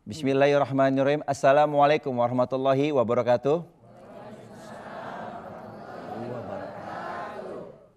Bismillahirrahmanirrahim. Assalamualaikum warahmatullahi wabarakatuh.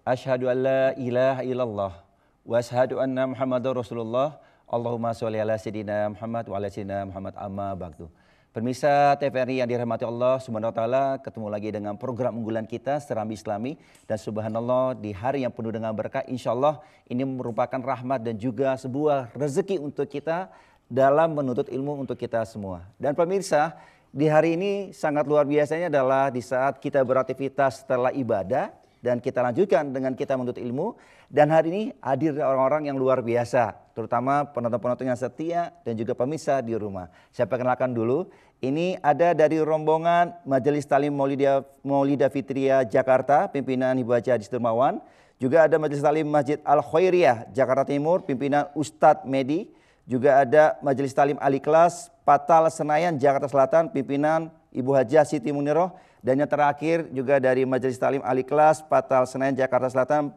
Asyhadu an la ilaha illallah wa asyhadu anna Muhammadar Rasulullah. Allahumma sholli ala sayyidina Muhammad wa ala sayyidina Muhammad amma ba'du. Pemirsa TVRI yang dirahmati Allah Subhanahu wa taala, ketemu lagi dengan program unggulan kita Serambi Islami, dan subhanallah di hari yang penuh dengan berkah, insyaallah ini merupakan rahmat dan juga sebuah rezeki untuk kita dalam menuntut ilmu untuk kita semua. Dan pemirsa, di hari ini sangat luar biasanya adalah di saat kita beraktivitas setelah ibadah dan kita lanjutkan dengan kita menuntut ilmu, dan hari ini hadir orang-orang yang luar biasa, terutama penonton-penonton yang setia dan juga pemirsa di rumah. Saya perkenalkan dulu, ini ada dari rombongan Majelis Talim Maulida Fitria Jakarta, pimpinan Ibu Haji Hadis Dermawan. Juga ada Majelis Talim Masjid Al Khairiyah Jakarta Timur, pimpinan Ustadz Medi. Juga ada Majelis Talim Al-Ikhlas Patal Senayan Jakarta Selatan, pimpinan Ibu Haji Siti Muniroh. Dan yang terakhir juga dari Majelis Talim Al-Ikhlas Patal Senayan Jakarta Selatan,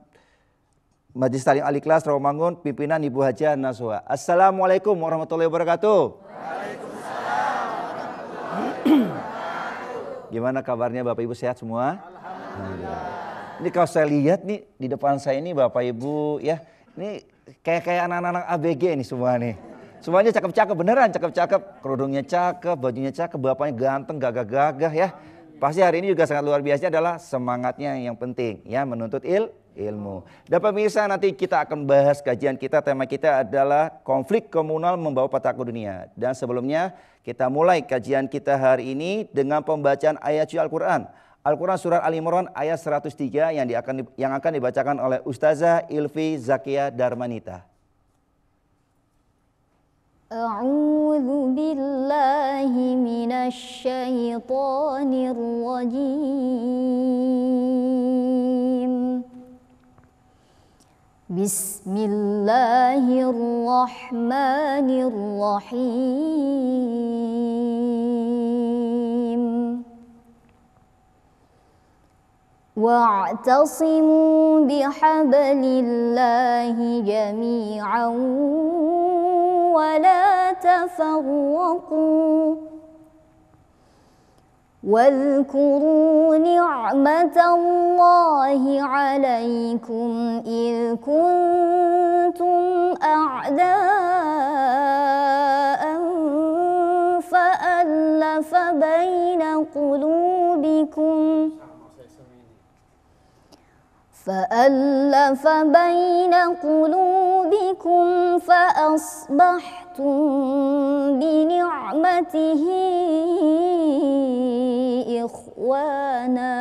Majelis Talim Al-Ikhlas Rawamangun, pimpinan Ibu Haji Naswa. Assalamualaikum warahmatullahi wabarakatuh. Waalaikumsalam warahmatullahi wabarakatuh. Gimana kabarnya Bapak Ibu, sehat semua? Alhamdulillah. Ini kalau saya lihat nih di depan saya ini Bapak Ibu ya, ini kayak anak-anak ABG nih semua nih. Semuanya cakep-cakep, beneran cakep-cakep. Kerudungnya cakep, bajunya cakep, bapaknya ganteng, gagah-gagah ya. Pasti hari ini juga sangat luar biasa adalah semangatnya yang penting ya, menuntut ilmu. Dan pemirsa, nanti kita akan bahas kajian kita, tema kita adalah konflik komunal membawa petaka dunia. Dan sebelumnya kita mulai kajian kita hari ini dengan pembacaan ayat suci Al-Quran. Al-Quran Surat Al-Imran ayat 103 yang akan dibacakan oleh Ustazah Ilfi Zakia Darmanita. A'udzu billahi minasy syaithanir rajim. Bismillahirrahmanirrahim. Wa'tasimu bihablillahi jami'an wa la tafarraqu wadhkuru ni'matallahi 'alaikum idh kuntum a'da'an fa'alafa baina qulubikum فألف بين قلوبكم فأصبحتم بنعمته إخوانا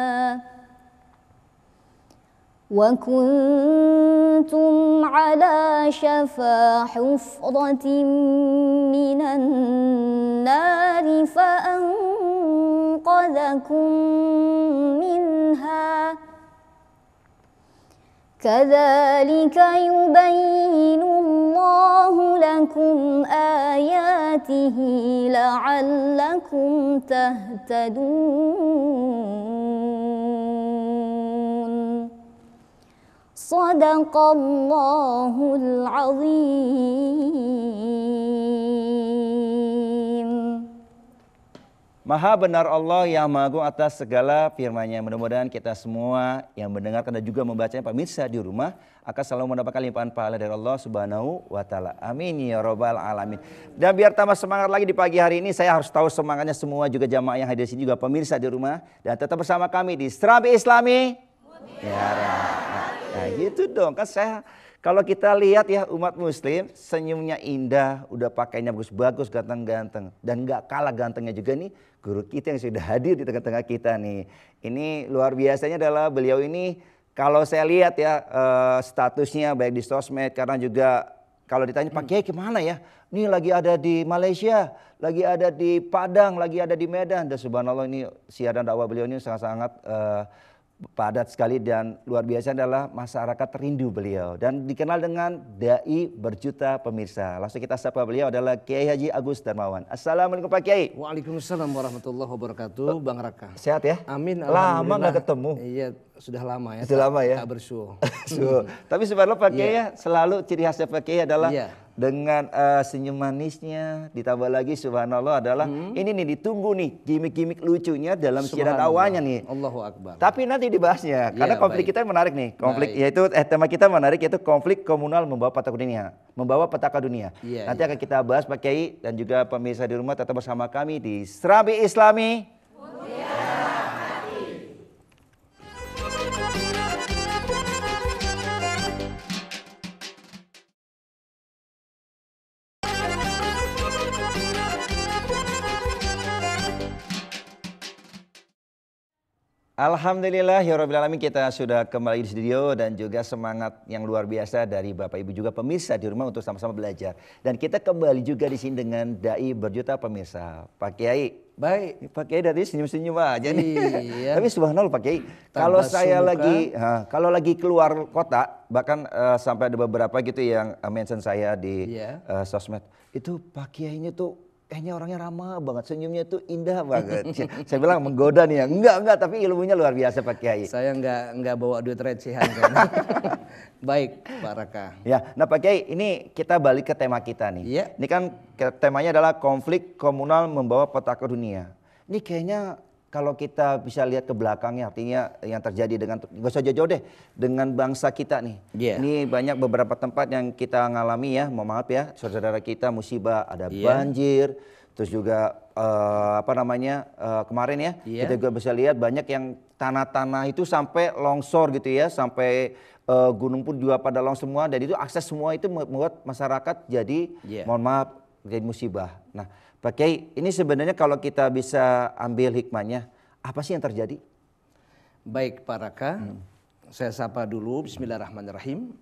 وكنتم على شفا حفرة من النار فأنقذكم منها كذلك يبين الله لكم آياته لعلكم تهتدون صدق الله العظيم. Maha benar Allah yang maha agung atas segala firman-Nya. Mudah-mudahan kita semua yang mendengarkan dan juga membacanya, pemirsa di rumah, akan selalu mendapatkan limpahan pahala dari Allah Subhanahu wa taala. Amin ya rabbal alamin. Dan biar tambah semangat lagi di pagi hari ini, saya harus tahu semangatnya semua juga jamaah yang hadir di sini, juga pemirsa di rumah, dan tetap bersama kami di Serambi Islami. Nah, gitu dong. Kan saya, kalau kita lihat ya umat muslim, senyumnya indah, udah pakainya bagus-bagus, ganteng-ganteng. Dan gak kalah gantengnya juga nih guru kita yang sudah hadir di tengah-tengah kita nih. Ini luar biasanya adalah beliau ini, kalau saya lihat ya statusnya baik di sosmed, karena juga kalau ditanya Pak Kiai kemana ya? Ini lagi ada di Malaysia, lagi ada di Padang, lagi ada di Medan. Dan subhanallah ini siaran dakwah beliau ini sangat-sangat padat sekali, dan luar biasa adalah masyarakat rindu beliau dan dikenal dengan dai berjuta pemirsa. Langsung kita sapa, beliau adalah Kiai Haji Agus Darmawan. Assalamualaikum Pak Kiai. Waalaikumsalam warahmatullahi wabarakatuh. Bang Raka. Sehat ya? Amin. Lama nggak ketemu. Iya, sudah lama ya. Sudah lama ya. Tak bersuh. Tapi subhanallah Pak Kiai ya, selalu ciri khasnya Pak Kiai adalah Iya. dengan senyum manisnya, ditambah lagi subhanallah adalah ini nih ditunggu nih gimmick-gimmick lucunya dalam siaran awalnya nih. Allahu Akbar. Tapi nanti dibahasnya karena konflik baik. kita menarik nih. Konflik Baik. yaitu tema kita menarik yaitu konflik komunal membawa petaka dunia. Membawa petaka dunia. Iya, Nanti akan kita bahas Pak Kiai dan juga pemirsa di rumah tetap bersama kami di Serambi Islami. Alhamdulillahirrabbilalamin, kita sudah kembali di studio dan juga semangat yang luar biasa dari Bapak Ibu juga pemirsa di rumah untuk sama-sama belajar. Dan kita kembali juga di sini dengan dai berjuta pemirsa. Pak Kiai, Baik. Pak Kiai dari senyum-senyum aja nih. Iya. Tapi subhanallah Pak Kiai, Tambah kalau lagi keluar kota, bahkan sampai ada beberapa gitu yang mention saya di Iya. sosmed, itu Pak Kiainya tuh kayaknya orangnya ramah banget, senyumnya tuh indah banget. Saya bilang menggoda nih ya, enggak, tapi ilmunya luar biasa Pak Kiai. Saya nggak bawa duit recehan kan. Baik, Pak Raka. Ya, nah Pak Kiai, ini kita balik ke tema kita nih. Iya. Ini kan temanya adalah konflik komunal membawa petaka dunia. Ini kayaknya kalau kita bisa lihat ke belakangnya, artinya yang terjadi dengan, gak usah jauh-jauh deh, dengan bangsa kita nih. Iya. Ini banyak beberapa tempat yang kita ngalami ya, mohon maaf ya, saudara-saudara kita musibah, ada Iya. banjir, terus juga kemarin ya, Iya. kita juga bisa lihat banyak yang tanah-tanah itu sampai longsor gitu ya, sampai gunung pun juga pada longsor semua, dan itu akses semua itu membuat masyarakat jadi, Iya. mohon maaf, jadi musibah. Nah, Pak Kiai, ini sebenarnya kalau kita bisa ambil hikmahnya, apa sih yang terjadi? Baik, Pak Raka. Saya sapa dulu. Bismillahirrahmanirrahim.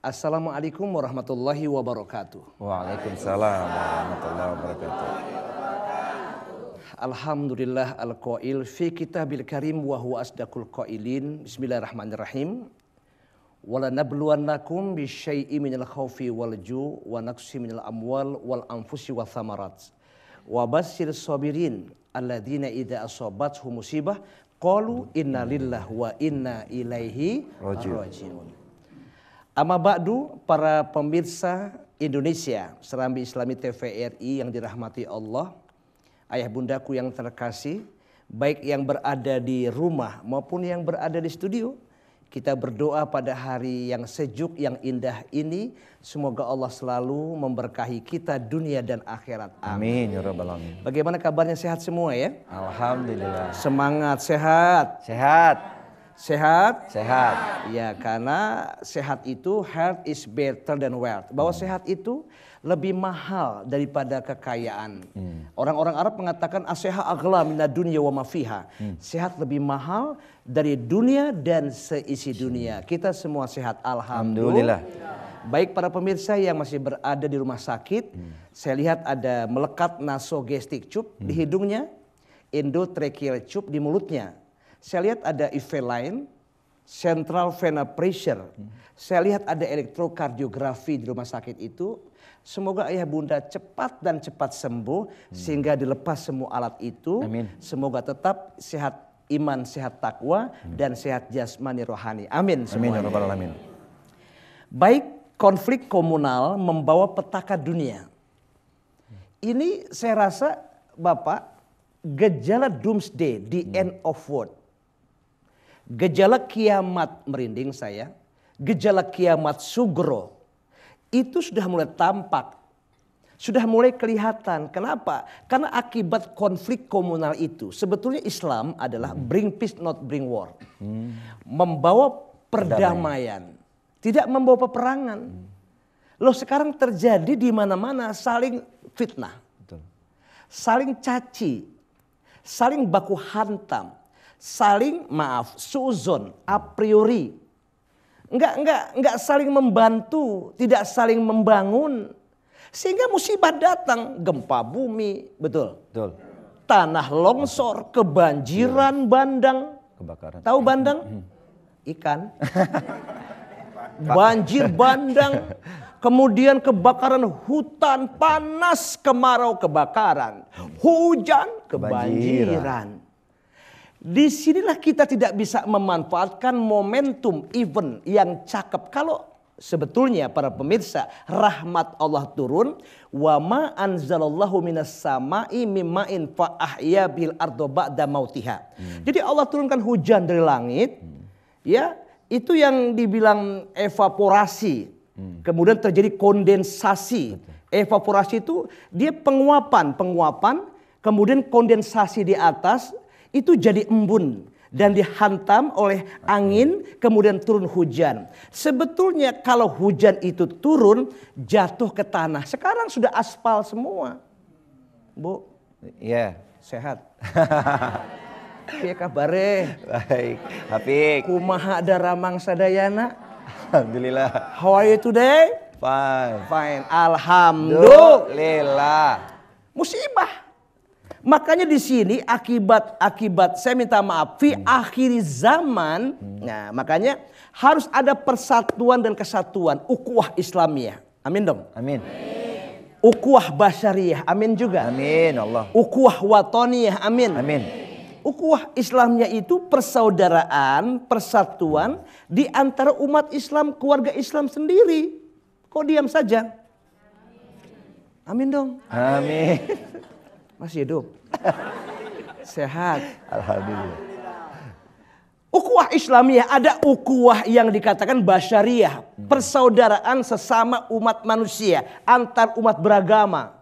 Assalamualaikum warahmatullahi wabarakatuh. Waalaikumsalam warahmatullahi wabarakatuh. Alhamdulillah al-qail fi kitabil karim wa huwa asdaqul qailin. Bismillahirrahmanirrahim. Walanabluwannakum bisyai'in minal khaufi wal ju' wa naqsi minal amwal wal anfusi wa thamarat. Wa basyir sabirin alladzina idza asabathum musibah qalu inna lillahi wa inna ilaihi raji'un. Amma ba'du, para pemirsa Indonesia, Serambi Islami TVRI yang dirahmati Allah, ayah bundaku yang terkasih, baik yang berada di rumah maupun yang berada di studio, kita berdoa pada hari yang sejuk, yang indah ini, semoga Allah selalu memberkahi kita dunia dan akhirat. Amin ya rabbal alamin. Bagaimana kabarnya, sehat semua ya? Alhamdulillah. Semangat, sehat. Sehat. Sehat? Sehat. Ya, karena sehat itu health is better than wealth. Bahwa sehat itu lebih mahal daripada kekayaan. Orang-orang Arab mengatakan as-seha aghla minad dunya wa ma fiha. Sehat lebih mahal dari dunia dan seisi dunia. Kita semua sehat, alhamdulillah. Baik para pemirsa yang masih berada di rumah sakit, saya lihat ada melekat nasogastric tube di hidungnya, endotracheal tube di mulutnya. Saya lihat ada IV line, central vena pressure. Saya lihat ada elektrokardiografi di rumah sakit itu. Semoga ayah bunda cepat dan cepat sembuh sehingga dilepas semua alat itu. Amin. Semoga tetap sehat iman, sehat takwa dan sehat jasmani rohani. Amin. Amin ya rabbal alamin. Baik, konflik komunal membawa petaka dunia. Ini saya rasa Bapak, gejala doomsday, the end of world. Gejala kiamat merinding saya, gejala kiamat sugro, itu sudah mulai tampak, sudah mulai kelihatan. Kenapa? Karena akibat konflik komunal itu, sebetulnya Islam adalah bring peace not bring war. Membawa perdamaian, tidak membawa peperangan. Loh sekarang terjadi di mana-mana saling fitnah, saling caci, saling baku hantam, saling suuzon a priori, enggak saling membantu, tidak saling membangun, sehingga musibah datang, gempa bumi, betul, tanah longsor, kebanjiran, bandang, Kebakaran. tahu bandang, ikan, banjir bandang, kemudian kebakaran hutan, panas, kemarau, kebakaran, hujan, kebanjiran. Disinilah kita tidak bisa memanfaatkan momentum event yang cakep. Kalau sebetulnya para pemirsa, rahmat Allah turun, wa ma anzalallahu minas sama'i mimma'in fa ahya bil ardo ba'da mautiha. Jadi Allah turunkan hujan dari langit, ya, itu yang dibilang evaporasi. Kemudian terjadi kondensasi. Evaporasi itu dia penguapan, kemudian kondensasi di atas itu jadi embun dan dihantam oleh angin, kemudian turun hujan. Sebetulnya kalau hujan itu turun jatuh ke tanah. Sekarang sudah aspal semua. Bu, Iya. sehat. Piye kabare? Baik. Hafik. Kumaha daramang sadayana? Alhamdulillah. How are you today? Fine. Fine. Alhamdulillah. Musibah. Makanya di sini akibat saya minta maaf fi akhir zaman. Nah, makanya harus ada persatuan dan kesatuan ukhuwah Islamiyah. Amin dong. Amin. Ukhuwah basyariyah. Amin juga. Amin Allah. Ukhuwah watoniyah. Amin. Amin. Ukhuwah Islamnya itu persaudaraan, persatuan di antara umat Islam, keluarga Islam sendiri. Kok diam saja? Amin dong. Amin. Masih hidup. Sehat. Alhamdulillah. Ukhuwah Islamiyah, ada ukhuwah yang dikatakan basyariyah, persaudaraan sesama umat manusia, antar umat beragama,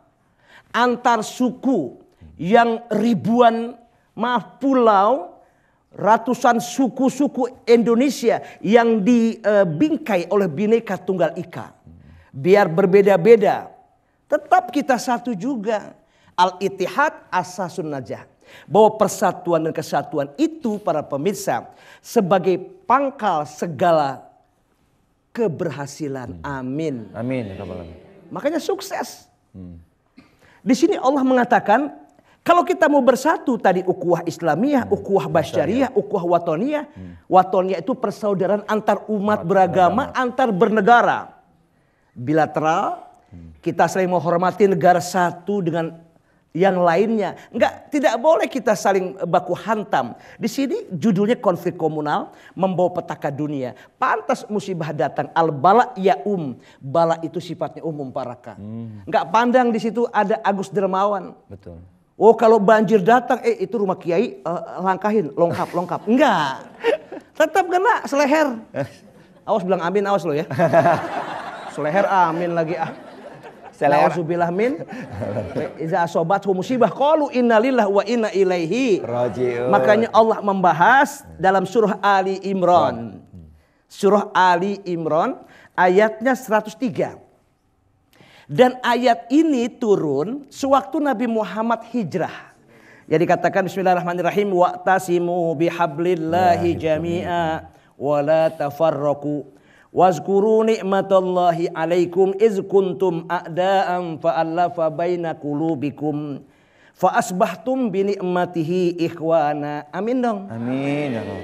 antar suku yang ribuan pulau, ratusan suku-suku Indonesia yang dibingkai oleh Bhinneka Tunggal Ika. Biar berbeda-beda, tetap kita satu juga. Al-Ittihad Asasun Najah. Bahwa persatuan dan kesatuan itu para pemirsa sebagai pangkal segala keberhasilan. Amin. Amin. Makanya sukses. Di sini Allah mengatakan, kalau kita mau bersatu tadi ukhuwah Islamiyah, ukhuwah basyariyah, ukhuwah watoniyah. Watoniyah itu persaudaraan antar umat beragama, antar bernegara. Bilateral, kita saling menghormati negara satu dengan yang lainnya. Tidak boleh kita saling baku hantam. Di sini judulnya konflik komunal membawa petaka dunia. Pantas musibah datang. Al-bala ya'um. Bala itu sifatnya umum paraka. Nggak pandang di situ ada Agus Dermawan. Betul. Oh kalau banjir datang, itu rumah kiai, langkahin, longkap. Enggak. Tetap kena seleher. Awas bilang amin, awas lo ya. Seleher amin lagi ah. Nauzubillah min. Iza asobathu musibah qalu innalillahi wa inna ilaihi raji'un. Makanya Allah membahas dalam surah Ali Imran. Surah Ali Imran ayatnya 103. Dan ayat ini turun sewaktu Nabi Muhammad hijrah. Jadi katakan bismillahirrahmanirrahim, wa'tasimu bihablillahi jami'a wa la tafarraqu. Wazkuru ni'matallahi alaikum iz kuntum a'da'an fa'allafa baina qulubikum fa asbahtum bi ni'matihi ikhwana. Amin dong. Amin ya Allah.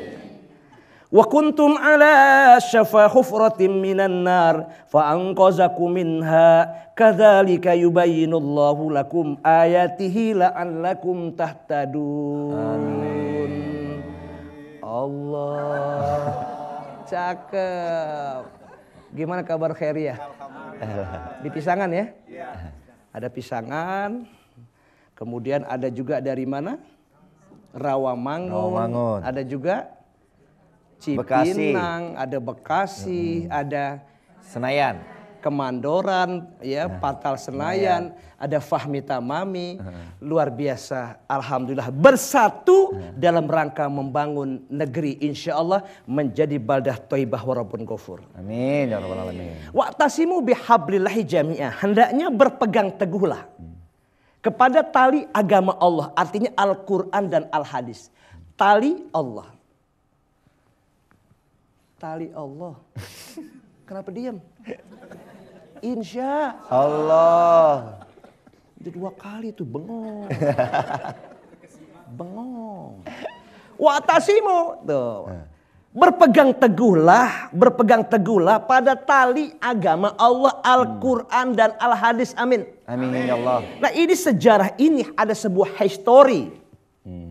Wa kuntum ala syafa hufratin minan nar fa anqazakum minha kadzalika yubayyinullahu lakum ayatihi la'allakum tahtadun. Amin. Allah. Cakep. Gimana kabar Khairiyah? Di Pisangan ya? Ada Pisangan. Kemudian ada juga dari mana? Rawamangun. Ada juga Cipinang, ada Bekasi, ada Senayan, Kemandoran, ya, Patal Senayan, ada Fahmi Tamami. Luar biasa, alhamdulillah bersatu dalam rangka membangun negeri insya Allah menjadi baldah thayyibah wa rabbun ghafur. Amin ya rabbal alamin. Wa'tasimu bihablillahi jami'ah. Hendaknya berpegang teguhlah kepada tali agama Allah, artinya Al-Quran dan Al-Hadis. Tali Allah. Tali Allah. Kenapa diam? Insya Allah. Itu 2 kali tuh bengong. Bengong. Wa'tasimu. Tuh. Berpegang teguhlah pada tali agama Allah, Al-Quran dan Al-Hadis. Amin. Amin ya Allah. Nah ini sejarah ini ada sebuah histori.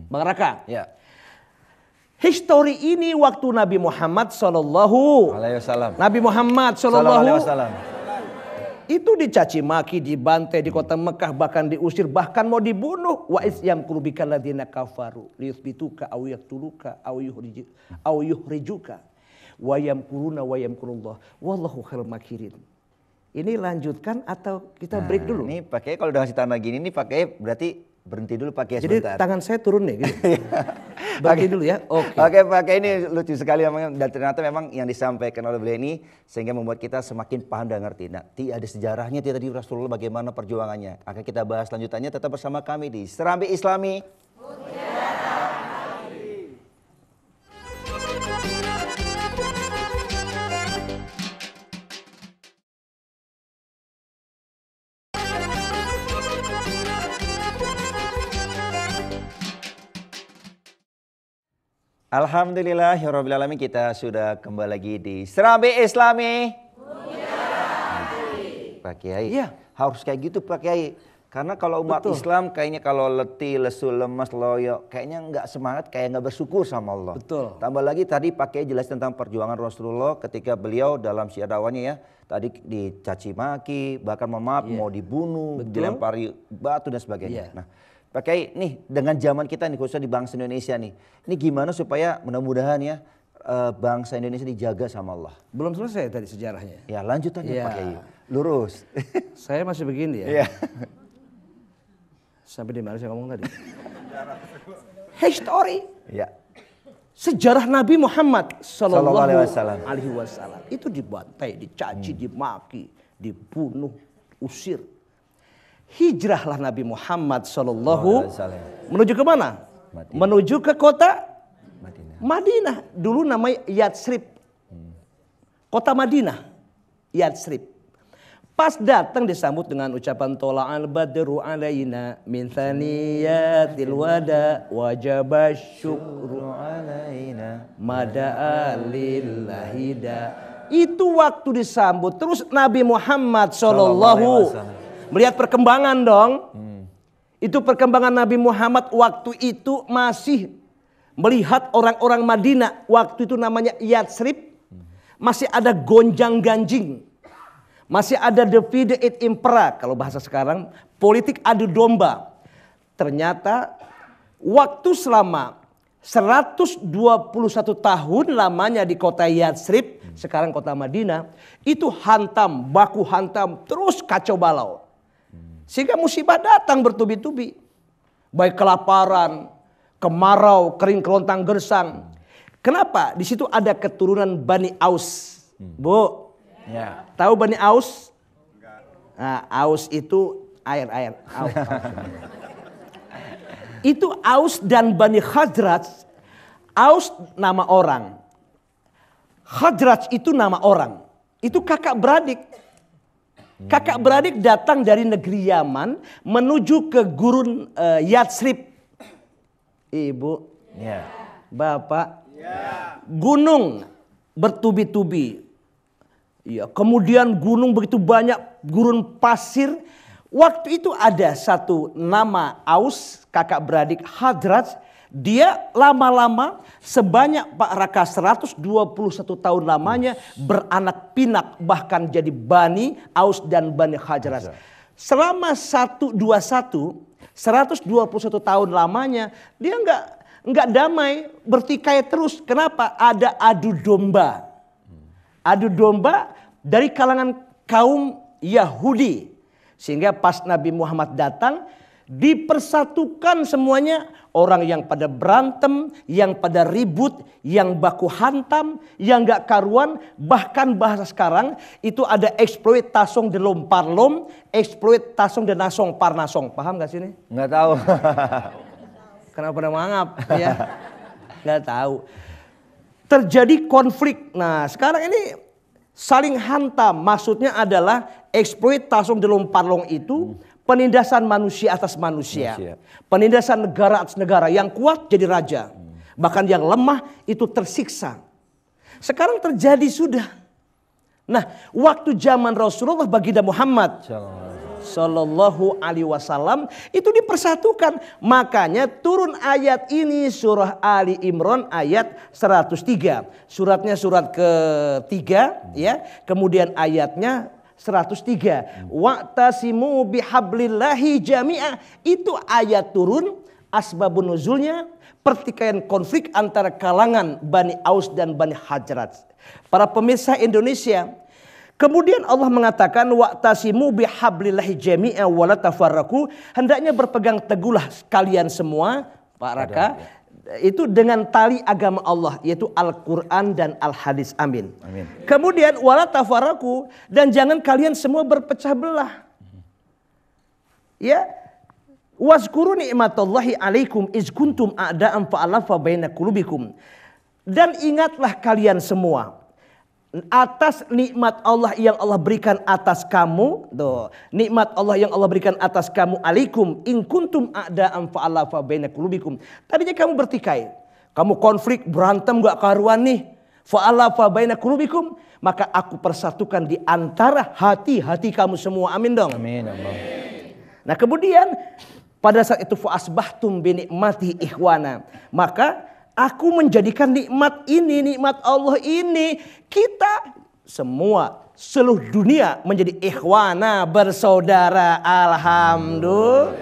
Bang Raka. Ya. History ini waktu Nabi Muhammad Sallallahu Alaihi wasallam. Nabi Muhammad Sallallahu alaihi Sallallahu wasallam. itu dicaci maki, dibantai di kota Mekah, bahkan diusir, bahkan mau dibunuh. Wa iz yamkuru bikal ladzina kafaru liyuthbituka aw yaqtuluka aw yukhrijuka wa yamkuruna wa yamkurullah wallahu khairul makirin. Ini lanjutkan atau kita break dulu? Ini pakai kalau udah kasih tanda gini nih pakai berarti berhenti dulu pakai Jadi sebentar. tangan saya turun nih gitu. Berhenti dulu ya. Oke. Oke, pakai ini lucu sekali memang, dan ternyata memang yang disampaikan oleh beliau ini sehingga membuat kita semakin paham dan ngerti. Nah, ada sejarahnya tadi Rasulullah bagaimana perjuangannya. Akan kita bahas lanjutannya, tetap bersama kami di Serambi Islami. Alhamdulillahirrabbilalamin, kita sudah kembali lagi di Serambi Islami. Pak Kiai, Iya. harus kayak gitu Pak Kiai. Karena kalau umat Betul. Islam kayaknya kalau letih, lesu, lemas, loyo, kayaknya nggak semangat, kayak nggak bersyukur sama Allah. Betul. Tambah lagi tadi Pak Kiai jelas tentang perjuangan Rasulullah ketika beliau dalam syiar dakwahnya ya. Tadi dicaci maki, bahkan memaaf, mau dibunuh, Betul. dilempari batu dan sebagainya. Iya. Nah, Pak Kiai, nih dengan zaman kita nih khususnya di bangsa Indonesia nih, ini gimana supaya mudah-mudahan ya bangsa Indonesia dijaga sama Allah? Belum selesai tadi sejarahnya. Ya lanjutannya Iya. Pak Kiai, lurus. Saya masih begini ya. Iya. Sampai di mana saya ngomong tadi? History. Ya. Sejarah Nabi Muhammad Sallallahu Sallallahu Alaihi Alaihi Wasallam itu dibantai, dicaci, dimaki, dibunuh, usir. Hijrahlah Nabi Muhammad Sallallahu menuju ke mana? Madinah. Menuju ke kota Madinah. Madinah. Dulu namanya Yatsrib. Kota Madinah, Yatsrib. Pas datang disambut dengan ucapan tola'al badru alaina min thaniyatil wada wajaba syukru alaina mada'a lillahida. Itu waktu disambut. Terus Nabi Muhammad Sallallahu melihat perkembangan dong. Itu perkembangan Nabi Muhammad waktu itu masih melihat orang-orang Madinah. Waktu itu namanya Yatsrib. Masih ada gonjang ganjing. Masih ada divide et impera. Kalau bahasa sekarang politik adu domba. Ternyata waktu selama 121 tahun lamanya di kota Yatsrib. Sekarang kota Madinah. Itu hantam, baku hantam, terus kacau balau. Sehingga musibah datang bertubi-tubi. Baik kelaparan, kemarau, kering kerontang gersang. Kenapa? Di situ ada keturunan Bani Aus. Bu, ya. tahu Bani Aus? Nah, Aus itu air. Aus. Itu Aus dan Bani Khazraj. Aus nama orang. Khazraj itu nama orang. Itu kakak beradik. Kakak beradik datang dari negeri Yaman menuju ke gurun Yatsrib. Ibu, Ya. Bapak, gunung bertubi-tubi. Ya, kemudian gunung begitu banyak, gurun pasir. Waktu itu ada satu nama Aus, kakak beradik Khazraj. Dia lama-lama sebanyak Pak Raka 121 tahun lamanya beranak pinak, bahkan jadi Bani Aus dan Bani Khazraj. Selama 121 tahun lamanya dia enggak damai, bertikai terus. Kenapa? Ada adu domba. Adu domba dari kalangan kaum Yahudi. Sehingga pas Nabi Muhammad datang, dipersatukan semuanya. Orang yang pada berantem, yang pada ribut, yang baku hantam, yang gak karuan. Bahkan bahasa sekarang itu ada eksploitasong de lom parlom, eksploitasong de nasong parnasong. Paham gak sih ini? Nggak tahu. Kenapa pada mangap? Ya, nggak tahu. Terjadi konflik. Nah, sekarang ini saling hantam. Maksudnya adalah eksploitasong de lom parlong itu penindasan manusia atas manusia. Penindasan negara atas negara. Yang kuat jadi raja. Bahkan yang lemah itu tersiksa. Sekarang terjadi sudah. Nah, waktu zaman Rasulullah baginda Muhammad Sallallahu Alaihi Wasallam itu dipersatukan. Makanya turun ayat ini surah Ali Imran ayat 103. Suratnya surat ketiga ya. Kemudian ayatnya 103. Wa'tasimu bihablillahi jami'a. Itu ayat turun, asbabun nuzulnya pertikaian konflik antara kalangan Bani Aus dan Bani Hajraj. Para pemirsa Indonesia, kemudian Allah mengatakan wa'tasimu bihablillahi jami'a wa la tafarraqu. Hendaknya berpegang teguhlah kalian semua, Pak Raka, itu dengan tali agama Allah, yaitu Al-Quran dan Al-Hadis. Amin. Amin. Kemudian wala tafaraku, dan jangan kalian semua berpecah belah. Ya, wazkuru ni'matallahi alaikum iz kuntum a'da'an fa'alafa baina qulubikum. Dan ingatlah kalian semua atas nikmat Allah yang Allah berikan atas kamu. Tuh, nikmat Allah yang Allah berikan atas kamu alaikum in kuntum a'da'an fa'alafa baina qulubikum. Tadinya kamu bertikai, kamu konflik, berantem gak karuan nih. Fa'alafa baina qulubikum, maka aku persatukan di antara hati-hati kamu semua. Amin dong. Amin Allah. Nah kemudian pada saat itu fa'asbahtum bi ni'mati ikhwana, maka aku menjadikan nikmat ini, nikmat Allah ini, kita semua seluruh dunia menjadi ikhwana, bersaudara. Alhamdulillah.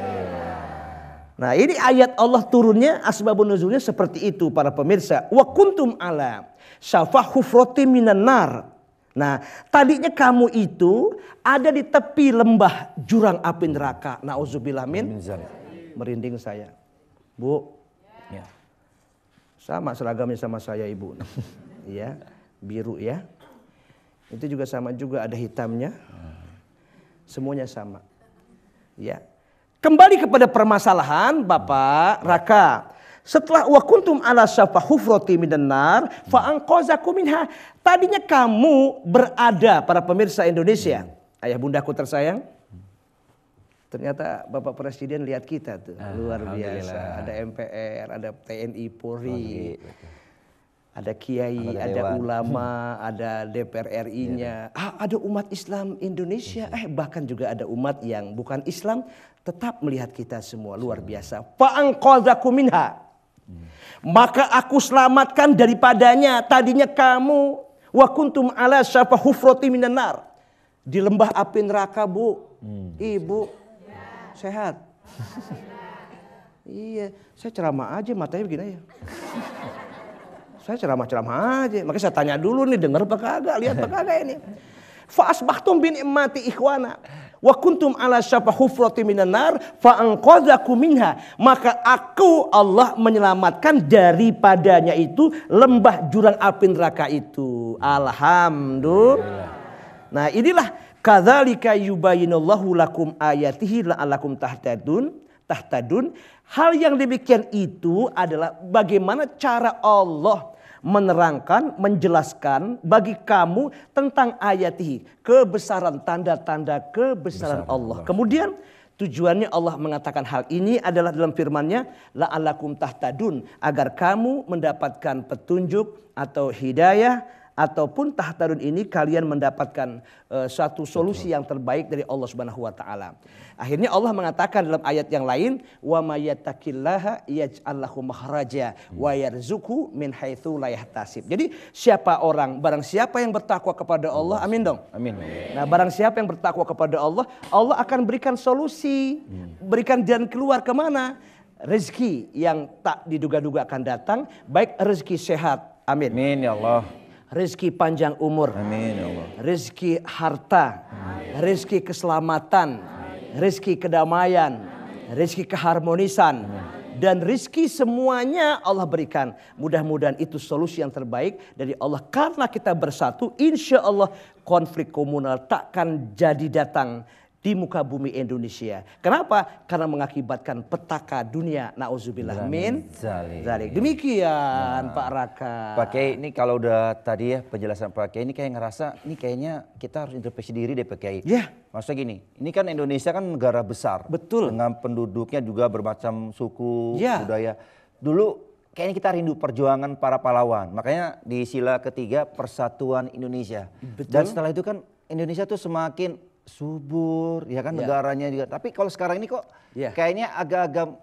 Nah ini ayat Allah turunnya, asbabun nuzulnya seperti itu para pemirsa. Wa kuntum ala syafah hufrati minan nar. Nah tadinya kamu itu ada di tepi lembah jurang api neraka. Nauzubillah min. Merinding saya. Bu. Ya. Sama seragamnya sama saya ibu. Ya, biru ya. Itu juga sama juga, ada hitamnya. Semuanya sama. Ya. Kembali kepada permasalahan Bapak Raka. Setelah wa kuntum ala syafa hufrati minan nar fa anqazakum minha. Tadinya kamu berada, para pemirsa Indonesia, ayah bundaku tersayang. Ternyata Bapak Presiden lihat kita tuh, luar biasa. Ada MPR, ada TNI, Polri, ada Kiai, ada ulama, ada DPR RI-nya, ada umat Islam Indonesia, bahkan juga ada umat yang bukan Islam tetap melihat kita semua, luar biasa. Fa'anqadzakum minha, maka aku selamatkan daripadanya. Tadinya kamu wa kuntum ala syafa hufrati minan nar, di lembah api neraka bu, ibu. Sehat. Iya, saya ceramah aja matanya begini ya. Saya ceramah aja. Makanya saya tanya dulu nih, dengar apa kagak, lihat apa kagak ini. Fa asbahtum bi ni'mati ikhwana wa kuntum ala syafa hufrati minan nar fa anqadzakum minha. Maka aku Allah menyelamatkan daripadanya itu lembah jurang api neraka itu. Alhamdulillah. Nah, inilah kadzalika yubayyinullahu lakum ayatihi la'allakum tahtadun. Hal yang demikian itu adalah bagaimana cara Allah menerangkan, menjelaskan bagi kamu tentang ayatihi, kebesaran, tanda-tanda kebesaran Allah. Kemudian tujuannya Allah mengatakan hal ini adalah dalam firman-Nya la'allakum tahtadun, agar kamu mendapatkan petunjuk atau hidayah, ataupun tahtadun ini kalian mendapatkan satu solusi yang terbaik dari Allah Subhanahu wa taala. Akhirnya Allah mengatakan dalam ayat yang lain, wa may yattaqillaha yaj'al lahu makhraja wa yarzuqhu min haitsu la yahtasib. Jadi barang siapa yang bertakwa kepada Allah, amin dong. Amin. Nah, barang siapa yang bertakwa kepada Allah, Allah akan berikan solusi, berikan jalan keluar kemana? Rezeki yang tak diduga-duga akan datang, baik rezeki sehat, amin. Amin ya Allah. Rezeki panjang umur, amin ya Allah. Rezeki harta, rezeki keselamatan, rezeki kedamaian, rezeki keharmonisan, dan rezeki semuanya Allah berikan. Mudah-mudahan itu solusi yang terbaik dari Allah. Karena kita bersatu, insya Allah konflik komunal takkan jadi datang di muka bumi Indonesia. Kenapa? Karena mengakibatkan petaka dunia. Nauzubillah min dzalik. Demikian Pak Raka. Pak Kiai, ini kalau udah tadi ya penjelasan Pak Kiai, ini kayak ngerasa ini kayaknya kita harus introspeksi diri deh Pak Kiai. Ya. Maksudnya gini, ini kan Indonesia kan negara besar. Betul. Dengan penduduknya juga bermacam suku, ya, budaya. Dulu kayaknya kita rindu perjuangan para pahlawan. Makanya di sila ketiga Persatuan Indonesia. Betul. Dan setelah itu kan Indonesia tuh semakin subur, ya kan negaranya juga. Tapi kalau sekarang ini kok kayaknya agak-agak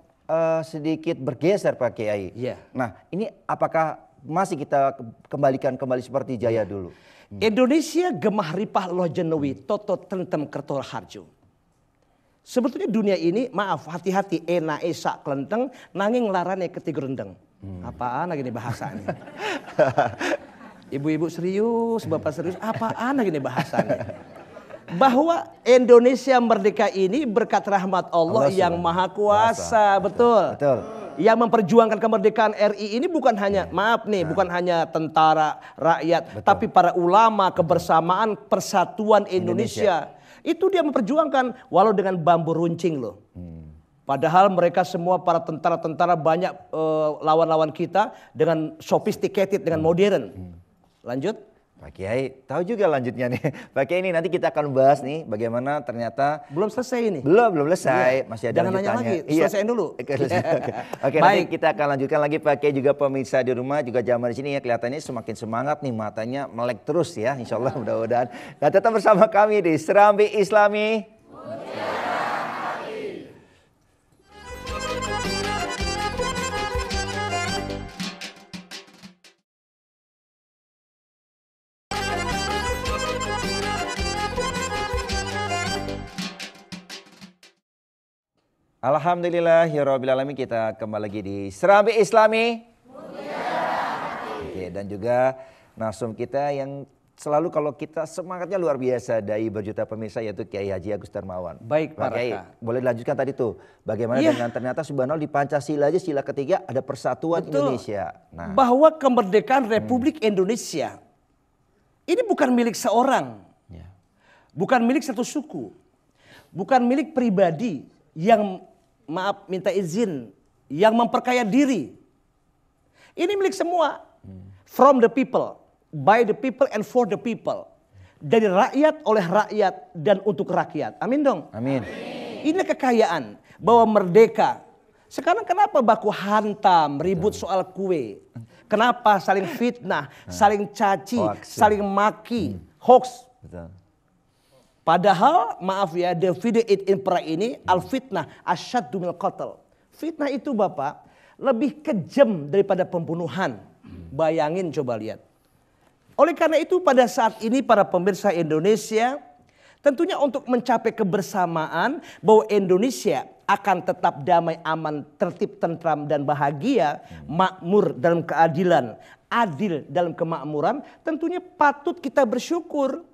sedikit bergeser Pak Kiai. Nah, ini apakah masih kita kembali seperti jaya dulu? Indonesia gemah ripah loh jenewi toto tentem kertor harjo. Sebetulnya dunia ini, maaf, hati-hati, ena esak kelenteng, nanging larane ketiga rendeng. Apaan lagi nih bahasanya? Ibu-ibu serius, bapak serius, apaan lagi nih bahasanya? Bahwa Indonesia merdeka ini berkat rahmat Allah yang maha kuasa, betul. Yang memperjuangkan kemerdekaan RI ini bukan hanya, maaf nih, bukan hanya tentara, rakyat, tapi para ulama, kebersamaan, persatuan Indonesia. Itu dia memperjuangkan walau dengan bambu runcing loh. Padahal mereka semua para tentara-tentara banyak lawan-lawan kita dengan sophisticated, dengan modern. Lanjut. Pak Kiai tahu juga lanjutnya nih. Pak Kiai ini nanti kita akan bahas nih bagaimana ternyata. Belum selesai ini. Belum selesai. Masih ada Jangan nanya lagi, selesaiin dulu. Oke, nanti kita akan lanjutkan lagi Pak Kiai, juga pemirsa di rumah juga jamaah di sini ya, kelihatannya semakin semangat nih, matanya melek terus ya, insya Allah mudah-mudahan. Nah, tetap bersama kami di Serambi Islami. Alhamdulillahirrabbilalamin, kita kembali lagi di Serambi Islami. Oke, dan juga narsum kita yang selalu kalau kita semangatnya luar biasa, dai berjuta pemirsa, yaitu Kiai Haji Agus Darmawan. Baik Pak Kiai, boleh dilanjutkan tadi tuh bagaimana dengan ternyata subhanallah di Pancasila aja sila ketiga ada persatuan Indonesia. Nah, bahwa kemerdekaan Republik Indonesia ini bukan milik seorang, bukan milik satu suku, bukan milik pribadi yang maaf minta izin, yang memperkaya diri. Ini milik semua. From the people, by the people and for the people. Dari rakyat, oleh rakyat, dan untuk rakyat. Amin dong. Amin. Ini kekayaan bahwa merdeka. Sekarang kenapa baku hantam, ribut soal kue? Kenapa saling fitnah, saling caci, saling maki, hoax? Betul. Padahal maaf ya, divide it impera ini al fitnah asyaddu minal qatl. Fitnah itu Bapak lebih kejam daripada pembunuhan. Bayangin, coba lihat. Oleh karena itu pada saat ini para pemirsa Indonesia, tentunya untuk mencapai kebersamaan bahwa Indonesia akan tetap damai, aman, tertib, tentram dan bahagia, makmur dalam keadilan, adil dalam kemakmuran, tentunya patut kita bersyukur.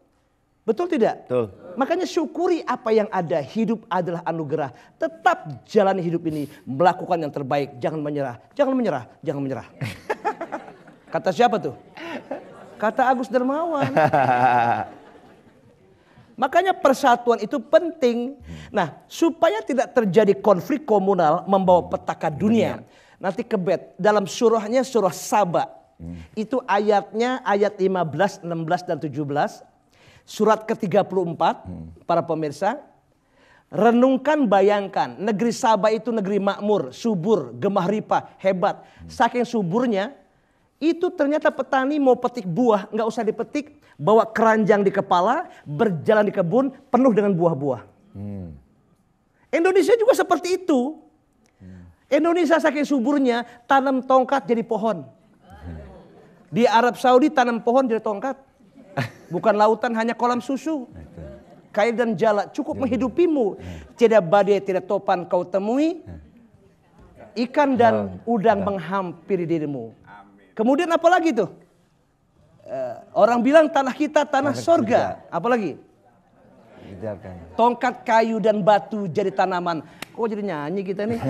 Betul tidak? Betul. Makanya syukuri apa yang ada. Hidup adalah anugerah. Tetap jalani hidup ini. Melakukan yang terbaik. Jangan menyerah. Jangan menyerah. Jangan menyerah. Kata siapa tuh? Kata Agus Darmawan. Makanya persatuan itu penting. Nah, supaya tidak terjadi konflik komunal membawa petaka dunia. Nanti kebet. Dalam surahnya surah Saba. Itu ayatnya ayat 15, 16 dan 17. Surat ke-34, para pemirsa, renungkan, bayangkan, negeri Sabah itu negeri makmur, subur, gemah ripah, hebat. Saking suburnya, itu ternyata petani mau petik buah, nggak usah dipetik, bawa keranjang di kepala, berjalan di kebun, penuh dengan buah-buah. Indonesia juga seperti itu. Indonesia saking suburnya, tanam tongkat jadi pohon. Di Arab Saudi tanam pohon jadi tongkat. Bukan lautan, hanya kolam susu. Kail dan jala cukup menghidupimu. Tidak badai, tidak topan kau temui. Ikan dan udang menghampiri dirimu. Kemudian apa lagi tuh? Orang bilang tanah kita tanah sorga. Apa lagi? Tongkat kayu dan batu jadi tanaman. Kok jadi nyanyi kita nih?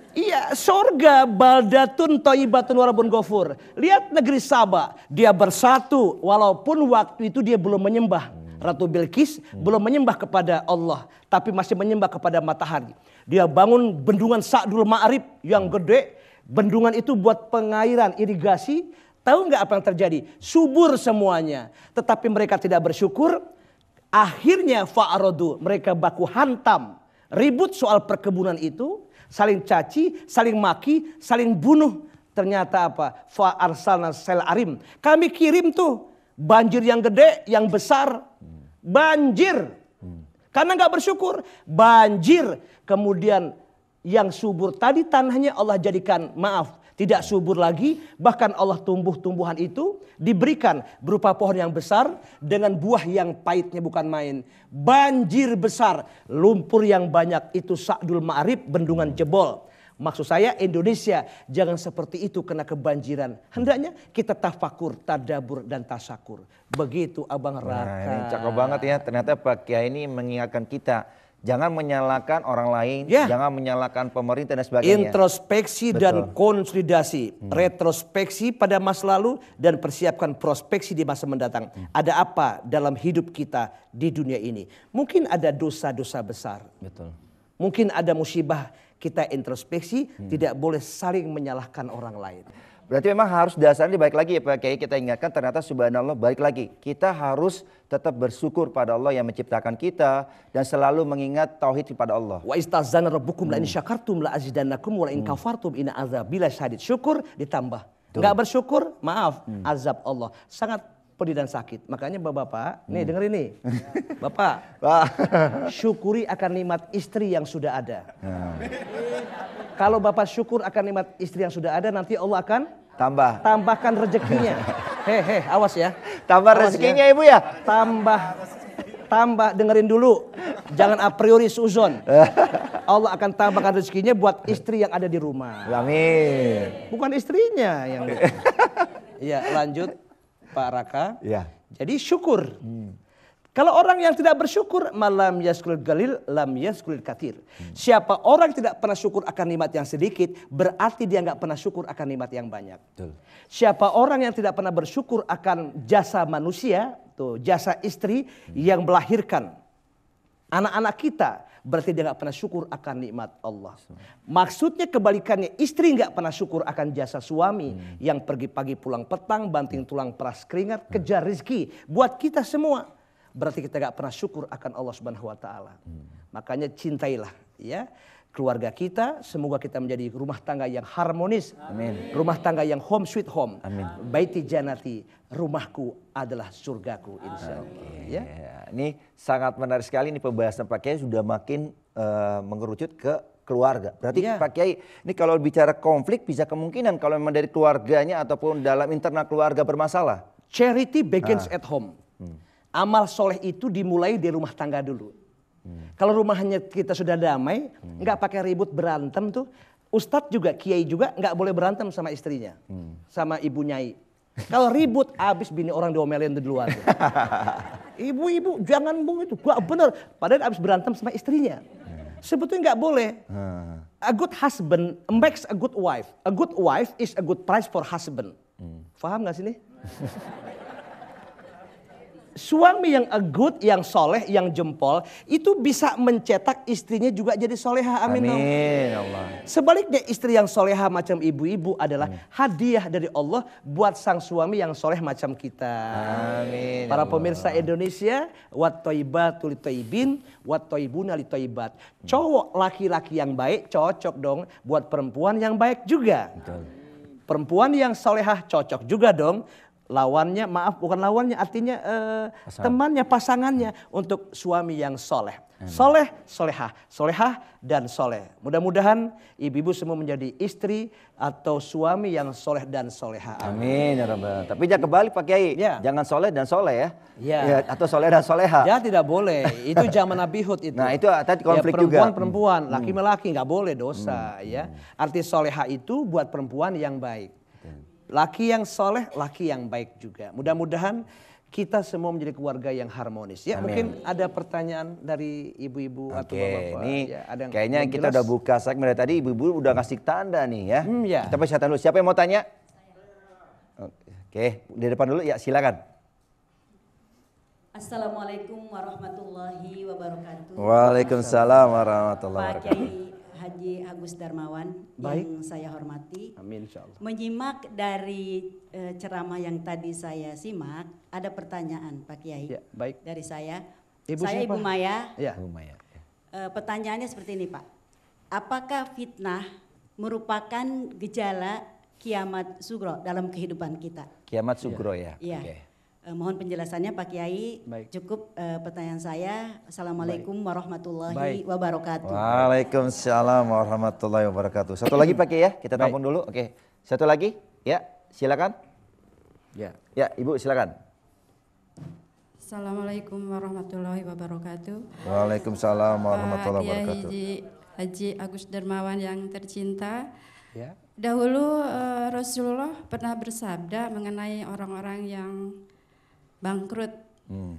Iya, sorga, baldatun thayyibatun warabun ghafur. Lihat negeri Sabah, dia bersatu walaupun waktu itu dia belum menyembah Ratu Bilqis, belum menyembah kepada Allah, tapi masih menyembah kepada matahari. Dia bangun bendungan Sa'dul Ma'arib yang gede. Bendungan itu buat pengairan, irigasi. Tahu nggak apa yang terjadi? Subur semuanya. Tetapi mereka tidak bersyukur. Akhirnya fa'arodu, mereka baku hantam. Ribut soal perkebunan itu. Saling caci, saling maki, saling bunuh. Ternyata apa? Fa arsalna sel arim. Kami kirim tuh Banjir yang gede, yang besar. Banjir. Karena nggak bersyukur. Banjir. Kemudian yang subur tadi tanahnya Allah jadikan tidak subur lagi. Bahkan Allah tumbuh-tumbuhan itu diberikan berupa pohon yang besar dengan buah yang pahitnya bukan main. Banjir besar, lumpur yang banyak, itu Sa'dul Ma'rib, bendungan jebol. Maksud saya Indonesia jangan seperti itu kena kebanjiran. Hendaknya kita tafakur, tadabur dan tasakur. Begitu Abang Raka. Nah, ini cakep banget ya. Ternyata Pak Kiai ini mengingatkan kita. Jangan menyalahkan orang lain, jangan menyalahkan pemerintah dan sebagainya. Introspeksi dan konsolidasi, retrospeksi pada masa lalu dan persiapkan prospeksi di masa mendatang. Ada apa dalam hidup kita di dunia ini? Mungkin ada dosa-dosa besar. Betul. Mungkin ada musibah, kita introspeksi, tidak boleh saling menyalahkan orang lain. Berarti memang harus dasarnya baik lagi ya Pak Kiai, kita ingatkan ternyata subhanallah baik lagi. Kita harus tetap bersyukur pada Allah yang menciptakan kita dan selalu mengingat tauhid kepada Allah. Wa istazana rabbukum la in syakartum la azidannakum wa la in kafartum inna azabi lasyadid. Syukur ditambah. Enggak bersyukur, maaf, azab Allah sangat pedih dan sakit. Makanya Bapak, nih dengerin nih. Bapak, syukuri akan nikmat istri yang sudah ada. Kalau Bapak syukur akan nikmat istri yang sudah ada, nanti Allah akan tambahkan rezekinya. Awas ya. Tambah rezekinya ya. Ibu ya. Tambah dengerin dulu. Jangan a priori suzon. Allah akan tambahkan rezekinya buat istri yang ada di rumah. Amin. Bukan istrinya yang. Ya, lanjut Pak Raka. Ya. Jadi syukur. Kalau orang yang tidak bersyukur, malam yaskuril galil, lam yaskuril katir. Siapa orang yang tidak pernah syukur akan nikmat yang sedikit, berarti dia nggak pernah syukur akan nikmat yang banyak. Betul. Siapa orang yang tidak pernah bersyukur akan jasa manusia, tuh jasa istri yang melahirkan anak-anak kita, berarti dia nggak pernah syukur akan nikmat Allah. Maksudnya kebalikannya, istri nggak pernah syukur akan jasa suami yang pergi pagi pulang petang, banting tulang peras keringat, kejar rezeki buat kita semua. Berarti kita gak pernah syukur akan Allah Subhanahu wa taala. Makanya cintailah ya keluarga kita, semoga kita menjadi rumah tangga yang harmonis. Amin. Rumah tangga yang home sweet home. Amin. Baiti janati, rumahku adalah surgaku insyaallah. Ya. Ini sangat menarik sekali, ini pembahasan Pak Kiai sudah makin mengerucut ke keluarga. Berarti Pak Kiai, ini kalau bicara konflik bisa kemungkinan kalau memang dari keluarganya ataupun dalam internal keluarga bermasalah. Charity begins at home. Amal soleh itu dimulai di rumah tangga dulu. Kalau rumahnya kita sudah damai, nggak pakai ribut berantem tuh. Ustadz juga, kiai juga nggak boleh berantem sama istrinya, sama ibu nyai. Kalau ribut, abis bini orang diomelin di luar. Ibu-ibu jangan itu, gak bener. Padahal abis berantem sama istrinya. Sebetulnya nggak boleh. A good husband makes a good wife. A good wife is a good price for husband. Faham nggak sih nih? Suami yang good, yang soleh, yang jempol, itu bisa mencetak istrinya juga jadi soleha. Amin. Amin Allah. Sebaliknya istri yang soleha macam ibu-ibu adalah hadiah dari Allah buat sang suami yang soleh macam kita. Amin. Para pemirsa Indonesia, wat toibatu li toibin, wat toibuna li toibat. Cowok laki-laki yang baik cocok dong buat perempuan yang baik juga. Betul. Perempuan yang solehah cocok juga dong. Lawannya, maaf bukan lawannya, artinya temannya, pasangannya untuk suami yang soleh. Soleh, solehah, solehah dan soleh. Mudah-mudahan ibu-ibu semua menjadi istri atau suami yang soleh dan solehah. Amin ya Rabbal. Tapi jangan kebalik Pak Kiai, jangan soleh dan soleh ya. Ya. Atau soleh dan soleha. Ya tidak boleh, itu zaman Nabi Hud itu. Nah itu tadi konflik juga. Perempuan, laki-laki nggak boleh dosa ya. Arti soleha itu buat perempuan yang baik. Laki yang soleh, laki yang baik juga. Mudah-mudahan kita semua menjadi keluarga yang harmonis. Ya, amin. Mungkin ada pertanyaan dari ibu-ibu atau bapak-bapak. Ini ya, ada yang kayaknya kita udah buka segmen dari tadi, ibu-ibu udah ngasih tanda nih ya. Ya. Kita persiapkan dulu. Siapa yang mau tanya? Oke, di depan dulu ya, silakan. Assalamualaikum warahmatullahi wabarakatuh. Waalaikumsalam warahmatullahi Pak wabarakatuh. Kiai Haji Agus Darmawan Baik. yang saya hormati. Amin insyaallah. Menyimak dari ceramah yang tadi saya simak, ada pertanyaan Pak Kiai. Ya, baik. Dari saya. Ibu Saya siapa? Ibu Maya. Ya. Pertanyaannya seperti ini Pak. Apakah fitnah merupakan gejala kiamat sugro dalam kehidupan kita? Kiamat sugro ya. Iya. Oke. Mohon penjelasannya Pak Kiai. Baik. Cukup pertanyaan saya. Assalamualaikum warahmatullahi Baik. wabarakatuh. Waalaikumsalam warahmatullahi wabarakatuh. Satu lagi Pak Kiai ya, kita tampung dulu. Oke, satu lagi, ya silakan. Ya. Ya Ibu silakan. Assalamualaikum warahmatullahi wabarakatuh. Waalaikumsalam warahmatullahi Pak wabarakatuh. Kiai Haji Agus Darmawan yang tercinta. Ya. Dahulu Rasulullah pernah bersabda mengenai orang-orang yang bangkrut.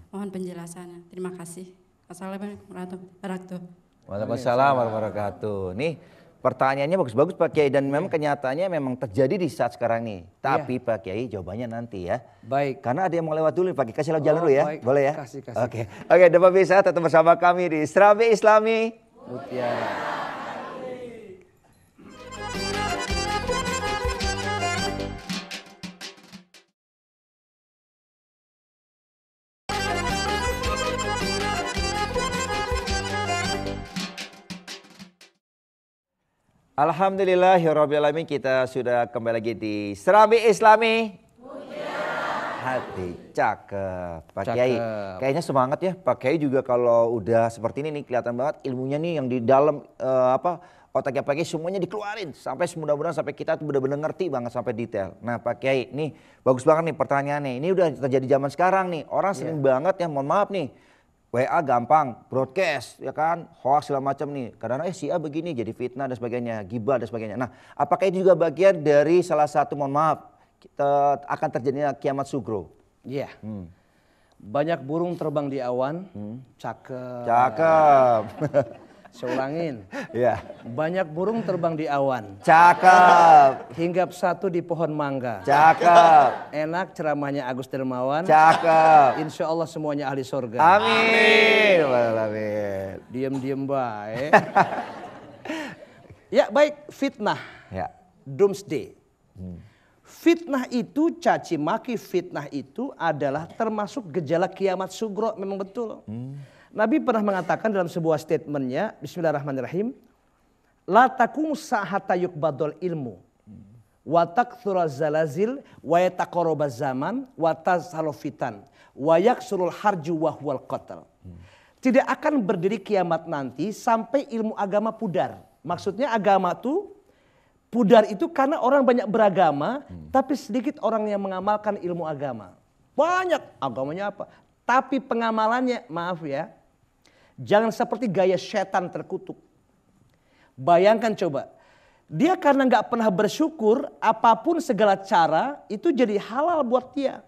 Mohon penjelasannya. Terima kasih. Assalamualaikum warahmatullahi wabarakatuh. Waalaikumsalam warahmatullahi wabarakatuh. Nih pertanyaannya bagus-bagus Pak Kiai dan memang kenyataannya memang terjadi di saat sekarang nih. Tapi Pak Kiai jawabannya nanti ya. Baik. Karena ada yang mau lewat dulu Pak Kiai, kasih jalan dulu ya. Baik. Boleh ya? Kasih. Oke. Oke, Bapak bisa tetap bersama kami di Serambi Islami. Mutiara. Alhamdulillahirrabbilalamin, kita sudah kembali lagi di Serambi Islami. Hati cakep Pak Kiai. Kayaknya semangat ya Pak Kiai juga kalau udah seperti ini nih kelihatan banget ilmunya nih yang di dalam otaknya Pak Kiai semuanya dikeluarin sampai mudah-mudahan sampai kita tuh benar-benar ngerti banget sampai detail. Nah Pak Kiai nih bagus banget nih pertanyaannya. Ini udah terjadi zaman sekarang nih. Orang sering banget ya, mohon maaf nih. WA gampang, broadcast ya kan, hoax segala macam nih. Kadang-kadang si A begini jadi fitnah dan sebagainya, gibah dan sebagainya. Nah, apakah itu juga bagian dari salah satu, mohon maaf, kita akan terjadinya kiamat sugro? Iya. Banyak burung terbang di awan. Cakep. Cakep. Saya ulangin. Ya. Banyak burung terbang di awan. Cakep. Hinggap satu di pohon mangga. Cakep. Enak ceramahnya Agus Darmawan. Cakep. Insya Allah semuanya ahli surga. Amin. Amin. Diem-diem baik. Ya baik, fitnah. Ya. Doomsday. Fitnah itu, caci maki fitnah itu adalah termasuk gejala kiamat sugro, memang betul. Nabi pernah mengatakan dalam sebuah statementnya, Bismillahirrahmanirrahim, la takum sa'hata yukbadul ilmu, wa takthura zalazil, wa yataqarraba zaman, wa tazhalu fitan, wa yaksurul harju wa huwal qatl. Tidak akan berdiri kiamat nanti sampai ilmu agama pudar. Maksudnya agama itu pudar itu karena orang banyak beragama, tapi sedikit orang yang mengamalkan ilmu agama. Banyak agamanya apa, tapi pengamalannya, maaf ya, jangan seperti gaya setan terkutuk. Bayangkan coba, dia karena nggak pernah bersyukur, apapun segala cara itu jadi halal buat dia.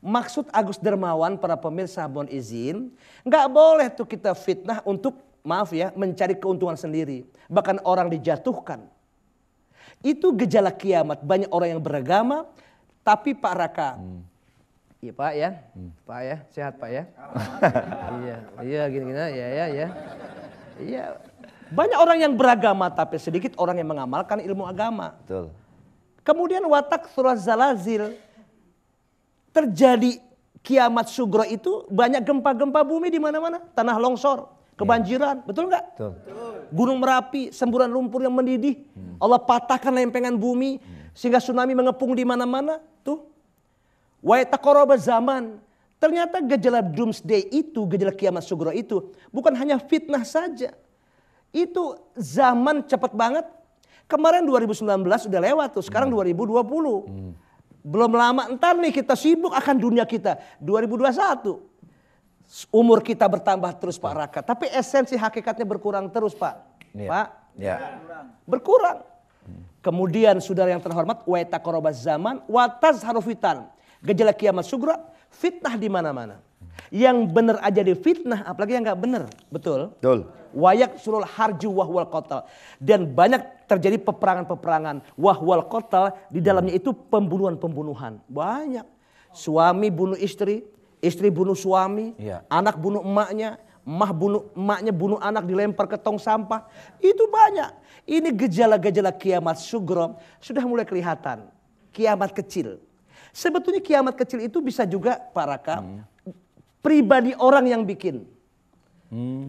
Maksud Agus Darmawan, para pemirsa mohon izin, nggak boleh tuh kita fitnah untuk, maaf ya, mencari keuntungan sendiri. Bahkan orang dijatuhkan. Itu gejala kiamat, banyak orang yang beragama, tapi Pak Raka, iya Pak ya, Pak ya, sehat Pak ya. Iya gini-gini ya. Iya. Banyak orang yang beragama tapi sedikit orang yang mengamalkan ilmu agama. Betul. Kemudian watak surah zalazil, terjadi kiamat sugro itu banyak gempa-gempa bumi di mana-mana, tanah longsor, kebanjiran, betul nggak? Betul. Gunung Merapi, semburan lumpur yang mendidih, Allah patahkan lempengan bumi sehingga tsunami mengepung di mana-mana, tuh. Wa yataqarraba zaman. Ternyata gejala doomsday itu, gejala kiamat sugro itu bukan hanya fitnah saja. Itu zaman cepat banget. Kemarin 2019 sudah lewat tuh, sekarang 2020. Belum lama entar nih kita sibuk akan dunia kita. 2021. Umur kita bertambah terus Pak Raka, tapi esensi hakikatnya berkurang terus Pak. Ya. Pak. Ya. Berkurang. Kemudian saudara yang terhormat, wa yataqarraba zaman wa tazharu fitan. Gejala kiamat sugro, fitnah di mana-mana. Yang benar aja di fitnah, apalagi yang nggak benar, betul? Betul. Wayak surul harju wahwal qatl. Dan banyak terjadi peperangan-peperangan wahwal qatl, di dalamnya itu pembunuhan-pembunuhan. Banyak. Suami bunuh istri, istri bunuh suami, anak bunuh emaknya, emak bunuh emaknya, bunuh anak, dilempar ke tong sampah. Itu banyak. Ini gejala-gejala kiamat sugro sudah mulai kelihatan. Kiamat kecil. Sebetulnya kiamat kecil itu bisa juga Pak Raka, pribadi orang yang bikin.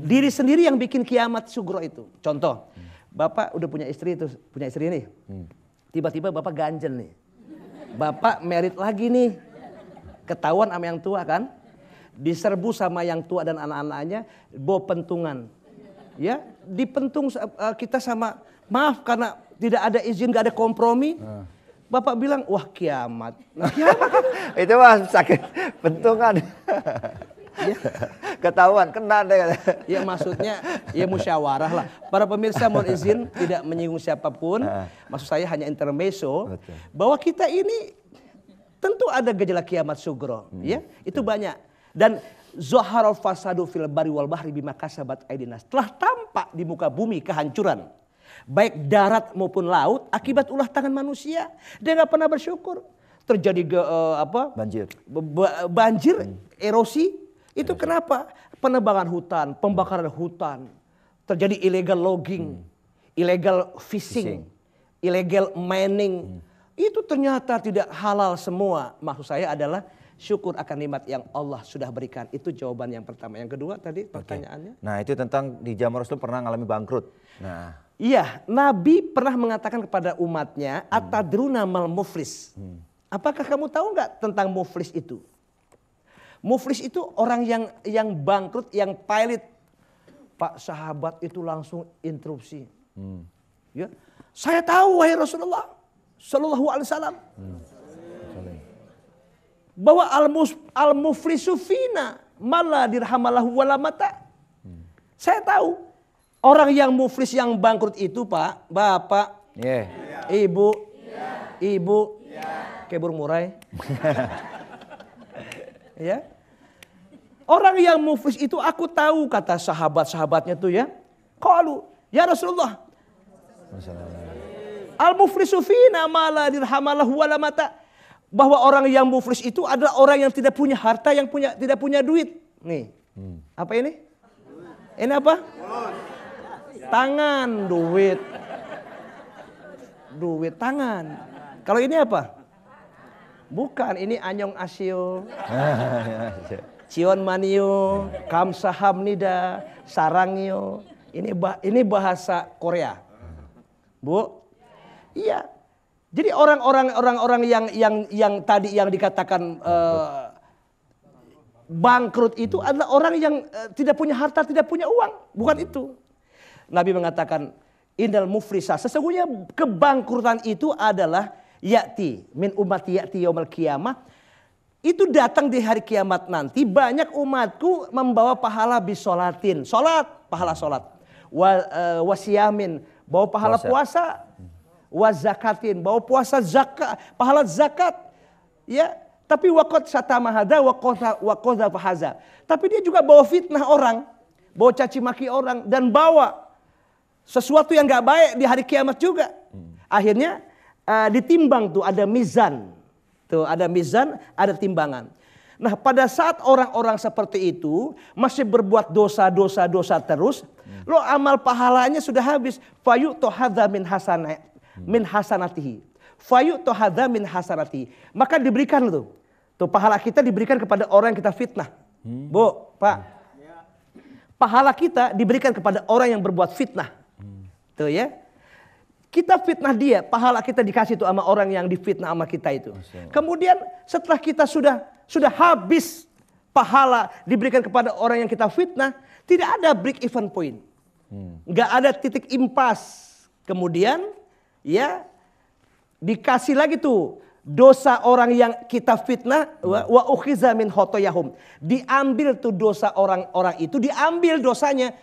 Diri sendiri yang bikin kiamat sugro itu. Contoh, Bapak udah punya istri nih. Tiba-tiba Bapak ganjel nih. Bapak merit lagi nih. Ketahuan sama yang tua kan? Diserbu sama yang tua dan anak-anaknya, bawa pentungan. Ya, dipentung kita sama, maaf karena tidak ada izin, gak ada kompromi. Bapak bilang, wah kiamat. Nah, kiamat. Itu mah sakit pentungan. Ketahuan, kena deh. Ya maksudnya, ya musyawarah lah. Para pemirsa mohon izin tidak menyinggung siapapun. Maksud saya hanya intermezzo. Betul. Bahwa kita ini tentu ada gejala kiamat sugro. Ya, itu banyak. Dan Zoharul fasadu fil bari wal bahri bima kasabat aidinas. Telah tampak di muka bumi kehancuran. Baik darat maupun laut akibat ulah tangan manusia. Dia nggak pernah bersyukur. Terjadi banjir, erosi. Itu kenapa? Penebangan hutan, pembakaran hutan. Terjadi illegal logging, illegal fishing, illegal mining. Itu ternyata tidak halal semua. Maksud saya adalah syukur akan nikmat yang Allah sudah berikan. Itu jawaban yang pertama. Yang kedua tadi pertanyaannya. Nah itu tentang di zaman Rasul pernah ngalami bangkrut. Nah, iya, Nabi pernah mengatakan kepada umatnya, atadruna mal muflis. Apakah kamu tahu nggak tentang muflis itu? Muflis itu orang yang bangkrut, yang pailit. Pak sahabat itu langsung interupsi. Ya, saya tahu wahai Rasulullah Sallallahu Alaihi Wasallam. Bahwa al-muflisu fina mala dirhamalahu wala mata. Saya tahu orang yang muflis yang bangkrut itu Pak, Bapak, Ibu, kayak burung murai. Ya. Orang yang muflis itu aku tahu kata sahabat-sahabatnya tuh ya. Qalu, ya Rasulullah. Al-muflisu fina mala dirhamalahu wala mata. Bahwa orang yang muflis itu adalah orang yang tidak punya harta, yang tidak punya duit. Nih, apa ini? Ini apa? Tangan, duit. Duit, tangan. Kalau ini apa? Bukan, ini anyong asio. Cion manio, kamsaham nida, sarangyo. Ini bahasa Korea. Bu? Iya. Jadi orang-orang yang tadi yang dikatakan bangkrut itu adalah orang yang tidak punya harta, tidak punya uang, bukan itu. Nabi mengatakan indal muflisa, sesungguhnya kebangkrutan itu adalah ya'ti min ummati ya'ti yaumil qiyamah. Itu datang di hari kiamat nanti, banyak umatku membawa pahala bisolatin, salat, pahala salat. Wasiyamin, bawa pahala puasa. Wazakatin, bawa puasa zakat, pahala zakat, ya. Tapi waqad satama hadza waqadha fahaza. Tapi dia juga bawa fitnah orang, bawa caci maki orang dan bawa sesuatu yang nggak baik di hari kiamat juga. Akhirnya ditimbang tuh ada mizan, tuh ada mizan, ada timbangan. Nah pada saat orang-orang seperti itu masih berbuat dosa terus, lo amal pahalanya sudah habis. Fayu'tu hadza min hasanatihi. Fayu'tu hadza min hasanatihi. Maka diberikan tuh pahala kita diberikan kepada orang yang kita fitnah. Bu, Pak. Pahala kita diberikan kepada orang yang berbuat fitnah. Tuh ya. Kita fitnah dia, pahala kita dikasih tuh sama orang yang difitnah sama kita itu. Kemudian setelah kita sudah habis pahala diberikan kepada orang yang kita fitnah, tidak ada break even point. Enggak ada titik impas. Kemudian ya dikasih lagi tuh dosa orang yang kita fitnah, wa ukhiza min khotoyahum. Diambil tuh dosa orang-orang itu, diambil dosanya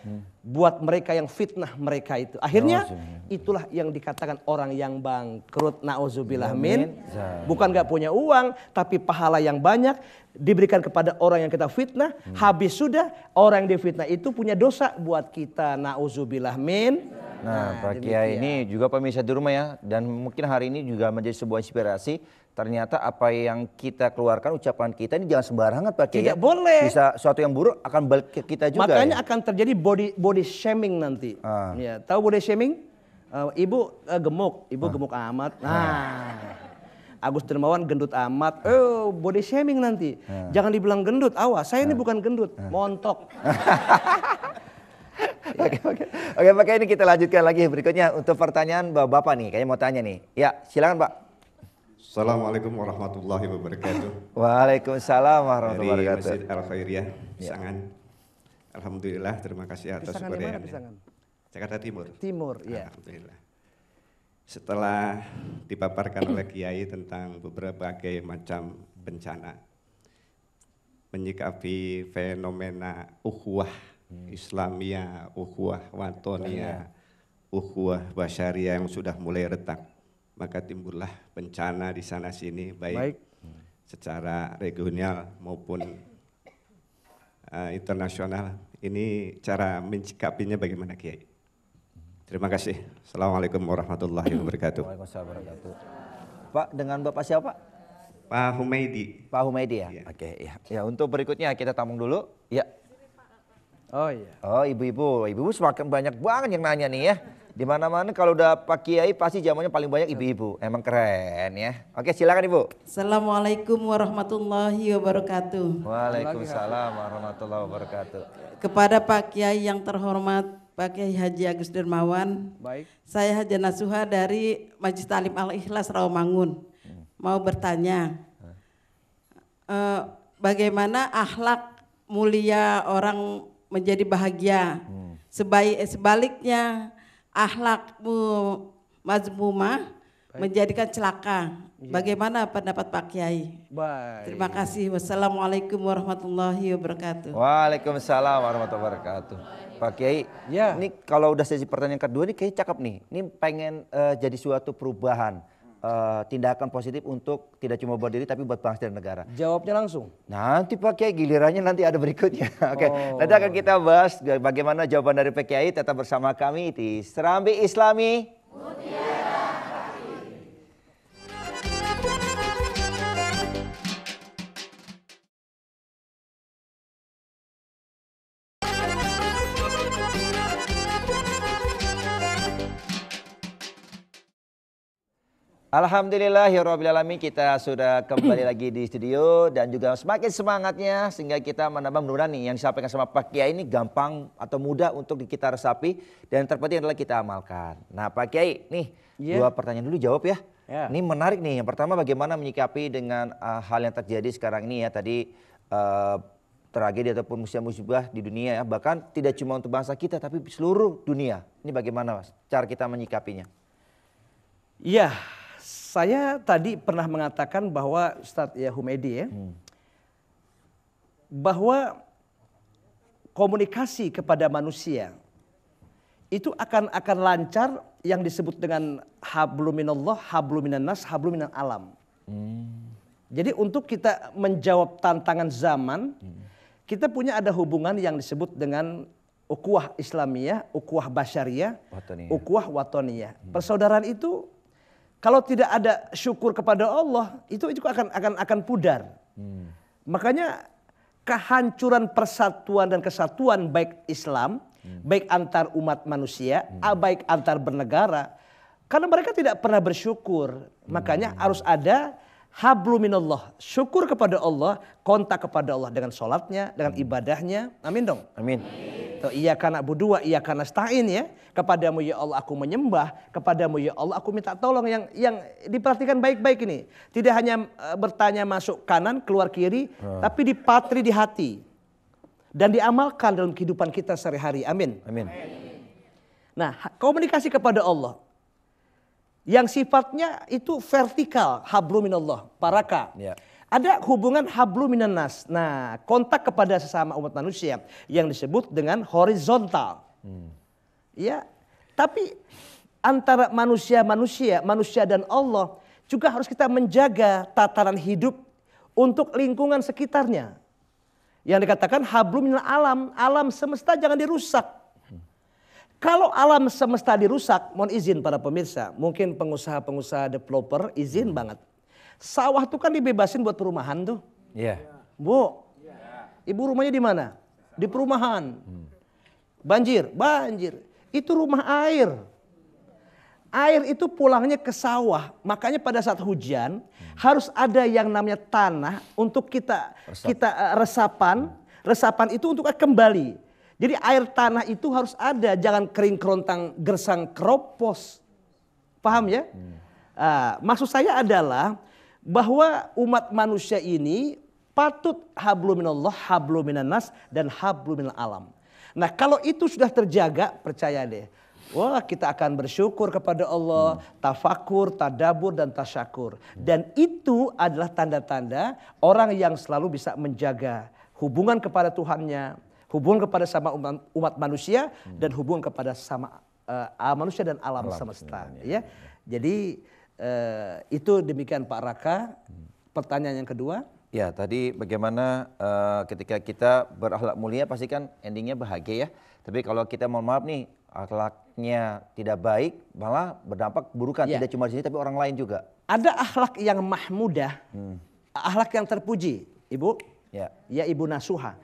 buat mereka yang fitnah mereka itu. Akhirnya itulah yang dikatakan orang yang bangkrut, nauzubillah min. Bukan gak punya uang, tapi pahala yang banyak diberikan kepada orang yang kita fitnah. Habis sudah orang yang difitnah itu punya dosa buat kita, nauzubillah min. Nah, Pak Kiai ini juga pemirsa di rumah ya, dan mungkin hari ini juga menjadi sebuah inspirasi. Ternyata apa yang kita keluarkan, ucapan kita ini jangan sembarangan Pak Kiai. Tidak boleh. Bisa suatu yang buruk akan balik ke kita juga. Makanya ya? akan terjadi body shaming nanti. Ya, tahu body shaming? Ibu gemuk, gemuk amat. Nah, Agus Dermawan gendut amat. Body shaming nanti. Jangan dibilang gendut, awas. Saya ini bukan gendut, montok. Oke, Pak Kiai, ini kita lanjutkan lagi berikutnya untuk pertanyaan Bapak nih. Kayaknya mau tanya nih. Ya, silakan Pak. Assalamualaikum warahmatullahi wabarakatuh. Waalaikumsalam warahmatullahi Dari wabarakatuh. Masjid Al Khairiyah, Pisangan. Alhamdulillah, terima kasih atas Pisangan di mana keberiannya. Pisangan? Jakarta Timur. Timur, ya. Alhamdulillah. Setelah dipaparkan oleh Kiai tentang beberapa macam bencana, menyikapi fenomena ukhuwah Islamiyah, ukhuwah watoniyah, ukhuwah basyariah yang sudah mulai retak, maka timbullah bencana di sana sini baik secara regional maupun internasional. Ini cara menyikapinya bagaimana Kiai? Terima kasih. Assalamualaikum warahmatullahi wabarakatuh. Waalaikumsalam warahmatullahi wabarakatuh. Pak, dengan Bapak siapa? Pak Humaydi. Pak Humaydi ya? Iya. Oke, ya. Ya, untuk berikutnya kita tampung dulu. Ya. Oh iya. Oh, ibu-ibu. Ibu-ibu semakin banyak banget yang nanya nih ya. Di mana-mana kalau udah Pak Kiai pasti jawabannya paling banyak ibu-ibu. Emang keren ya. Oke, silakan Ibu. Assalamualaikum warahmatullahi wabarakatuh. Waalaikumsalam warahmatullahi wabarakatuh. Kepada Pak Kiai yang terhormat, Pak Kiai Haji Agus Dermawan, Baik. saya Haja Nasuha dari Majelis Talim Al-Ikhlas Rawamangun. Mau bertanya, bagaimana akhlak mulia orang menjadi bahagia? Sebaliknya akhlak mazmumah menjadikan celaka. Bagaimana pendapat Pak Kiai? Baik. Terima kasih. Wassalamualaikum warahmatullahi wabarakatuh. Waalaikumsalam warahmatullahi wabarakatuh. Pak Kiai, Ya. ini kalau udah sesi pertanyaan kedua ini kayak cakep nih. Ini pengen jadi suatu perubahan, tindakan positif untuk tidak cuma buat diri tapi buat bangsa dan negara. Jawabnya langsung. Nanti Pak Kiai gilirannya nanti ada berikutnya. Oke, nanti akan kita bahas bagaimana jawaban dari Pak Kiai. Tetap bersama kami di Serambi Islami. Alhamdulillahirrahmanirrahim, kita sudah kembali lagi di studio dan juga semakin semangatnya sehingga kita menambah mudah-mudahan nih yang disampaikan sama Pak Kiai ini gampang atau mudah untuk kita resapi dan terpenting adalah kita amalkan. Nah Pak Kiai nih dua pertanyaan dulu jawab ya. Ini menarik nih, yang pertama bagaimana menyikapi dengan hal yang terjadi sekarang ini ya tadi tragedi ataupun musibah di dunia ya, bahkan tidak cuma untuk bangsa kita tapi seluruh dunia. Ini bagaimana Mas cara kita menyikapinya? Iya. Saya tadi pernah mengatakan bahwa Ustadz ya Humaydi ya, bahwa komunikasi kepada manusia itu akan lancar yang disebut dengan habluminallah, habluminannas, habluminan alam. Jadi untuk kita menjawab tantangan zaman, kita punya ada hubungan yang disebut dengan ukhuwah Islamiyah, ukhuwah basyariyah, ukhuwah watoniyah. Persaudaraan itu kalau tidak ada syukur kepada Allah, itu akan pudar. Makanya kehancuran persatuan dan kesatuan baik Islam, baik antar umat manusia, baik antar bernegara, karena mereka tidak pernah bersyukur. Makanya harus ada habluminallah, syukur kepada Allah, kontak kepada Allah dengan sholatnya, dengan ibadahnya. Amin dong. Amin. Iyyaka na'budu wa iyyaka nasta'in ya. Kepadamu ya Allah aku menyembah, kepadamu ya Allah aku minta tolong. Yang diperhatikan baik-baik ini. Tidak hanya bertanya masuk kanan, keluar kiri, tapi dipatri di hati. Dan diamalkan dalam kehidupan kita sehari-hari. Amin. Amin. Nah, komunikasi kepada Allah yang sifatnya itu vertikal, habluminallah, baraka. Ya. Ada hubungan habluminannas. Nah, kontak kepada sesama umat manusia yang disebut dengan horizontal. Ya, tapi antara manusia dan Allah juga harus kita menjaga tatanan hidup untuk lingkungan sekitarnya. Yang dikatakan habluminal alam, alam semesta jangan dirusak. Kalau alam semesta dirusak, mohon izin para pemirsa, mungkin pengusaha-pengusaha developer izin banget. Sawah tuh kan dibebasin buat perumahan tuh. Iya. Bu, ibu rumahnya di mana? Di perumahan. Banjir. Itu rumah air. Air itu pulangnya ke sawah. Makanya pada saat hujan harus ada yang namanya tanah untuk kita resapan. Resapan itu untuk kembali. Jadi air tanah itu harus ada, jangan kering kerontang gersang keropos. Paham ya? Maksud saya adalah bahwa umat manusia ini patut hablum minallah, hablum minannas, dan hablum minal alam. Nah kalau itu sudah terjaga, percaya deh, wah kita akan bersyukur kepada Allah, tafakur, tadabur, dan tasyakur. Dan itu adalah tanda-tanda orang yang selalu bisa menjaga hubungan kepada Tuhannya, hubungan kepada sama umat manusia, dan hubungan kepada sama manusia dan alam semesta. Ya. Jadi itu demikian Pak Raka. Pertanyaan yang kedua. Ya, tadi bagaimana ketika kita berakhlak mulia pasti kan endingnya bahagia ya. Tapi kalau kita mohon maaf nih, akhlaknya tidak baik, malah berdampak keburukan. Ya. Tidak cuma di sini tapi orang lain juga. Ada akhlak yang mahmudah, akhlak yang terpuji, Ibu. Ya Ibu Nasuha.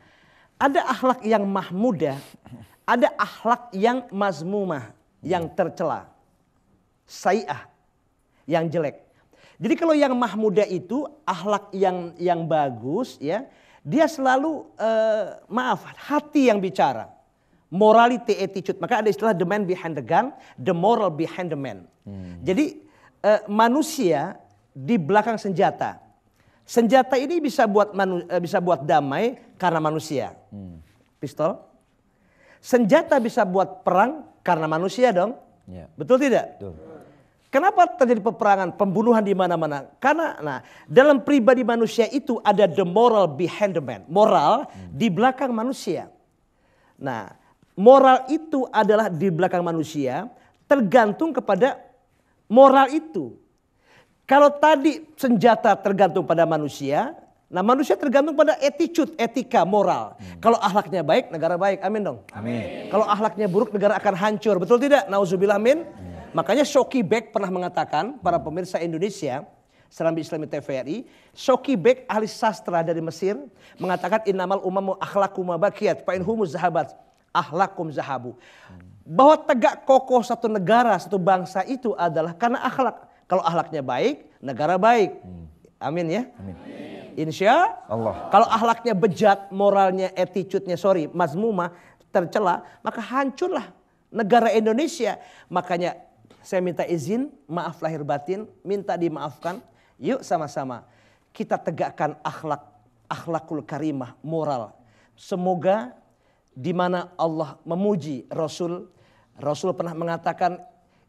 Ada akhlak yang mahmudah, ada akhlak yang mazmumah, yang tercela, sai'ah, yang jelek. Jadi kalau yang mahmudah itu akhlak yang bagus ya, dia selalu hati yang bicara. Morality attitude. Maka ada istilah the man behind the gun, the moral behind the man. Jadi manusia di belakang senjata. Senjata ini bisa buat damai karena manusia. Pistol. Senjata bisa buat perang karena manusia dong. Ya. Betul tidak? Betul. Kenapa terjadi peperangan, pembunuhan di mana-mana? Karena dalam pribadi manusia itu ada the moral behind the man. Moral di belakang manusia. Nah, moral itu adalah di belakang manusia tergantung kepada moral itu. Kalau tadi senjata tergantung pada manusia, nah manusia tergantung pada attitude, etika, moral. Kalau akhlaknya baik, negara baik. Amin dong. Amin. Kalau akhlaknya buruk, negara akan hancur. Betul tidak? Nauzubillah min. Makanya Shoki Bek pernah mengatakan, para pemirsa Indonesia, Serambi Islami TVRI, Shoki Bek ahli sastra dari Mesir, mengatakan innamal umamu akhlakum mabakiyat, fa'in humus zahabat, akhlakum zahabu. Bahwa tegak kokoh satu negara, satu bangsa itu adalah karena akhlak. Kalau akhlaknya baik, negara baik. Amin ya. Amin. Insya Allah. Kalau akhlaknya bejat, moralnya, attitude-nya, mazmumah, tercela, maka hancurlah negara Indonesia. Makanya saya minta izin, maaf lahir batin, minta dimaafkan. Yuk sama-sama kita tegakkan akhlakul karimah, moral. Semoga di mana Allah memuji Rasul pernah mengatakan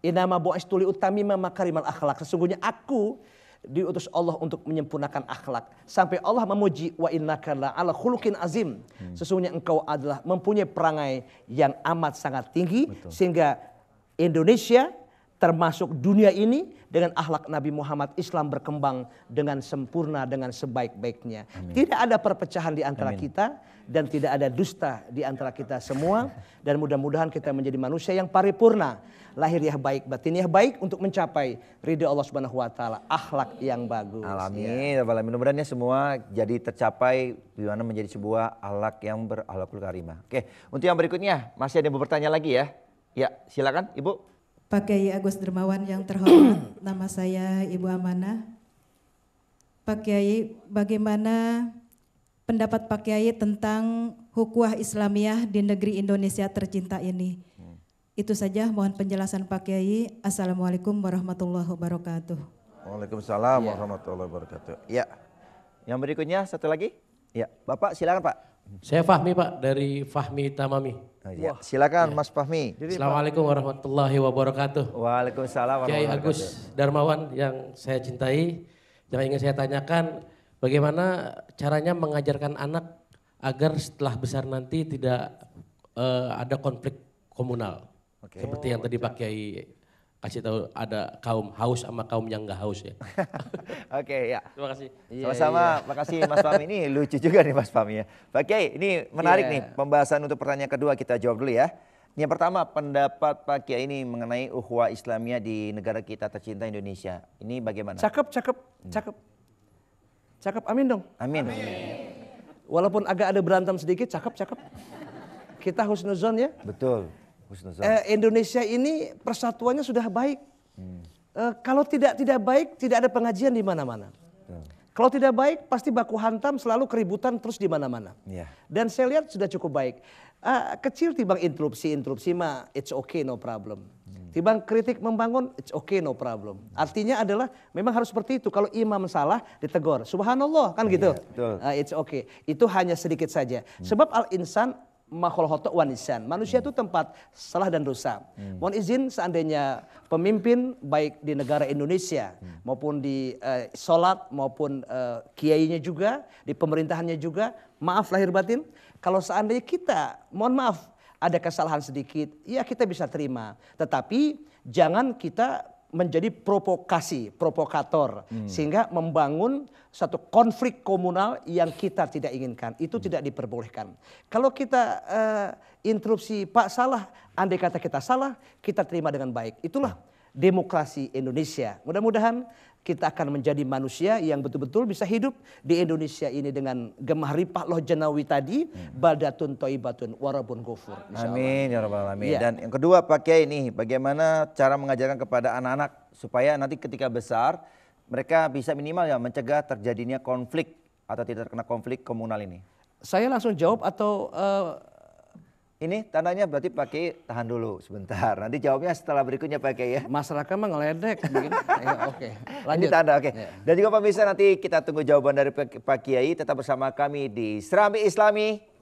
inama bu'istu li utamima makarimal akhlak. Sesungguhnya aku diutus Allah untuk menyempurnakan akhlak. Sampai Allah memuji wa innaka la'ala khuluqin azim. Sesungguhnya engkau adalah mempunyai perangai yang amat sangat tinggi. Betul. Sehingga Indonesia termasuk dunia ini dengan akhlak Nabi Muhammad, Islam berkembang dengan sempurna, dengan sebaik-baiknya. Tidak ada perpecahan di antara kita dan tidak ada dusta di antara kita semua. Dan mudah-mudahan kita menjadi manusia yang paripurna. Lahiriah baik, batiniah baik untuk mencapai ridha Allah Subhanahu wa taala, akhlak yang bagus. Amin. Ya. Mudah-mudahan semua jadi tercapai di mana menjadi sebuah akhlak yang berakhlakul karimah. Oke, untuk yang berikutnya masih ada yang bertanya lagi ya. Ya, silakan Ibu. Pak Kiai Agus Dermawan yang terhormat, nama saya Ibu Amanah. Pak Kiai, bagaimana pendapat Pak Kiai tentang ukhuwah Islamiyah di negeri Indonesia tercinta ini? Itu saja, mohon penjelasan Pak Kiai. Assalamualaikum warahmatullahi wabarakatuh. Waalaikumsalam warahmatullahi wabarakatuh. Ya, yang berikutnya satu lagi. Ya, Bapak silakan Pak. Saya Fahmi Pak, dari Fahmi Tamami. Ya, silakan Mas Fahmi. Assalamualaikum warahmatullahi wabarakatuh. Waalaikumsalam warahmatullahi wabarakatuh. Kiai Agus Darmawan yang saya cintai, yang ingin saya tanyakan, bagaimana caranya mengajarkan anak agar setelah besar nanti tidak ada konflik komunal. Seperti yang tadi Pak Kiai kasih tahu, ada kaum haus sama kaum yang nggak haus ya. Oke, ya. Terima kasih. Sama-sama, makasih Mas Fahmi. Ini lucu juga nih Mas Fahmi ya. Pak Kiai, ini menarik nih pembahasan untuk pertanyaan kedua, kita jawab dulu ya. Yang pertama, pendapat Pak Kiai ini mengenai ukhuwah Islamiyah di negara kita tercinta Indonesia. Ini bagaimana? Cakep, amin dong. Amin. Walaupun agak ada berantem sedikit, cakep. Kita husnuzon ya. Betul. Indonesia ini persatuannya sudah baik. Kalau tidak baik, tidak ada pengajian di mana-mana. Kalau tidak baik, pasti baku hantam, selalu keributan terus di mana-mana. Dan saya lihat sudah cukup baik. Kecil timbang interupsi mah it's okay, no problem. Timbang kritik membangun, it's okay, no problem. Artinya adalah memang harus seperti itu. Kalau imam salah ditegur, subhanallah kan gitu. It's okay. Itu hanya sedikit saja. Sebab al-insan makhluk khotok wan nisan. Manusia itu tempat salah dan dosa. Mohon izin seandainya pemimpin baik di negara Indonesia maupun di sholat maupun kiainya juga, di pemerintahannya juga, maaf lahir batin. Kalau seandainya kita, mohon maaf, ada kesalahan sedikit, ya kita bisa terima. Tetapi jangan kita menjadi provokator. Sehingga membangun satu konflik komunal yang kita tidak inginkan. Itu tidak diperbolehkan. Kalau kita interupsi, Pak salah, andai kata kita salah, kita terima dengan baik. Itulah demokrasi Indonesia. Mudah-mudahan kita akan menjadi manusia yang betul-betul bisa hidup di Indonesia ini dengan gemah ripah loh jenawi tadi, baldatun thayyibatun warabun ghafur. Amin ya rabbal alamin. Ya. Dan yang kedua Pak Kiai ini, bagaimana cara mengajarkan kepada anak-anak supaya nanti ketika besar mereka bisa minimal ya mencegah terjadinya konflik atau tidak terkena konflik komunal ini. Saya langsung jawab atau ini tandanya berarti Pak Kiai tahan dulu sebentar. Nanti jawabnya setelah berikutnya Pak Kiai ya. masyarakat mah ngeledek begini. Oke, Ini lanjut. tanda oke. Ya. Dan juga pemirsa nanti kita tunggu jawaban dari Pak Kiai, tetap bersama kami di Serambi Islami.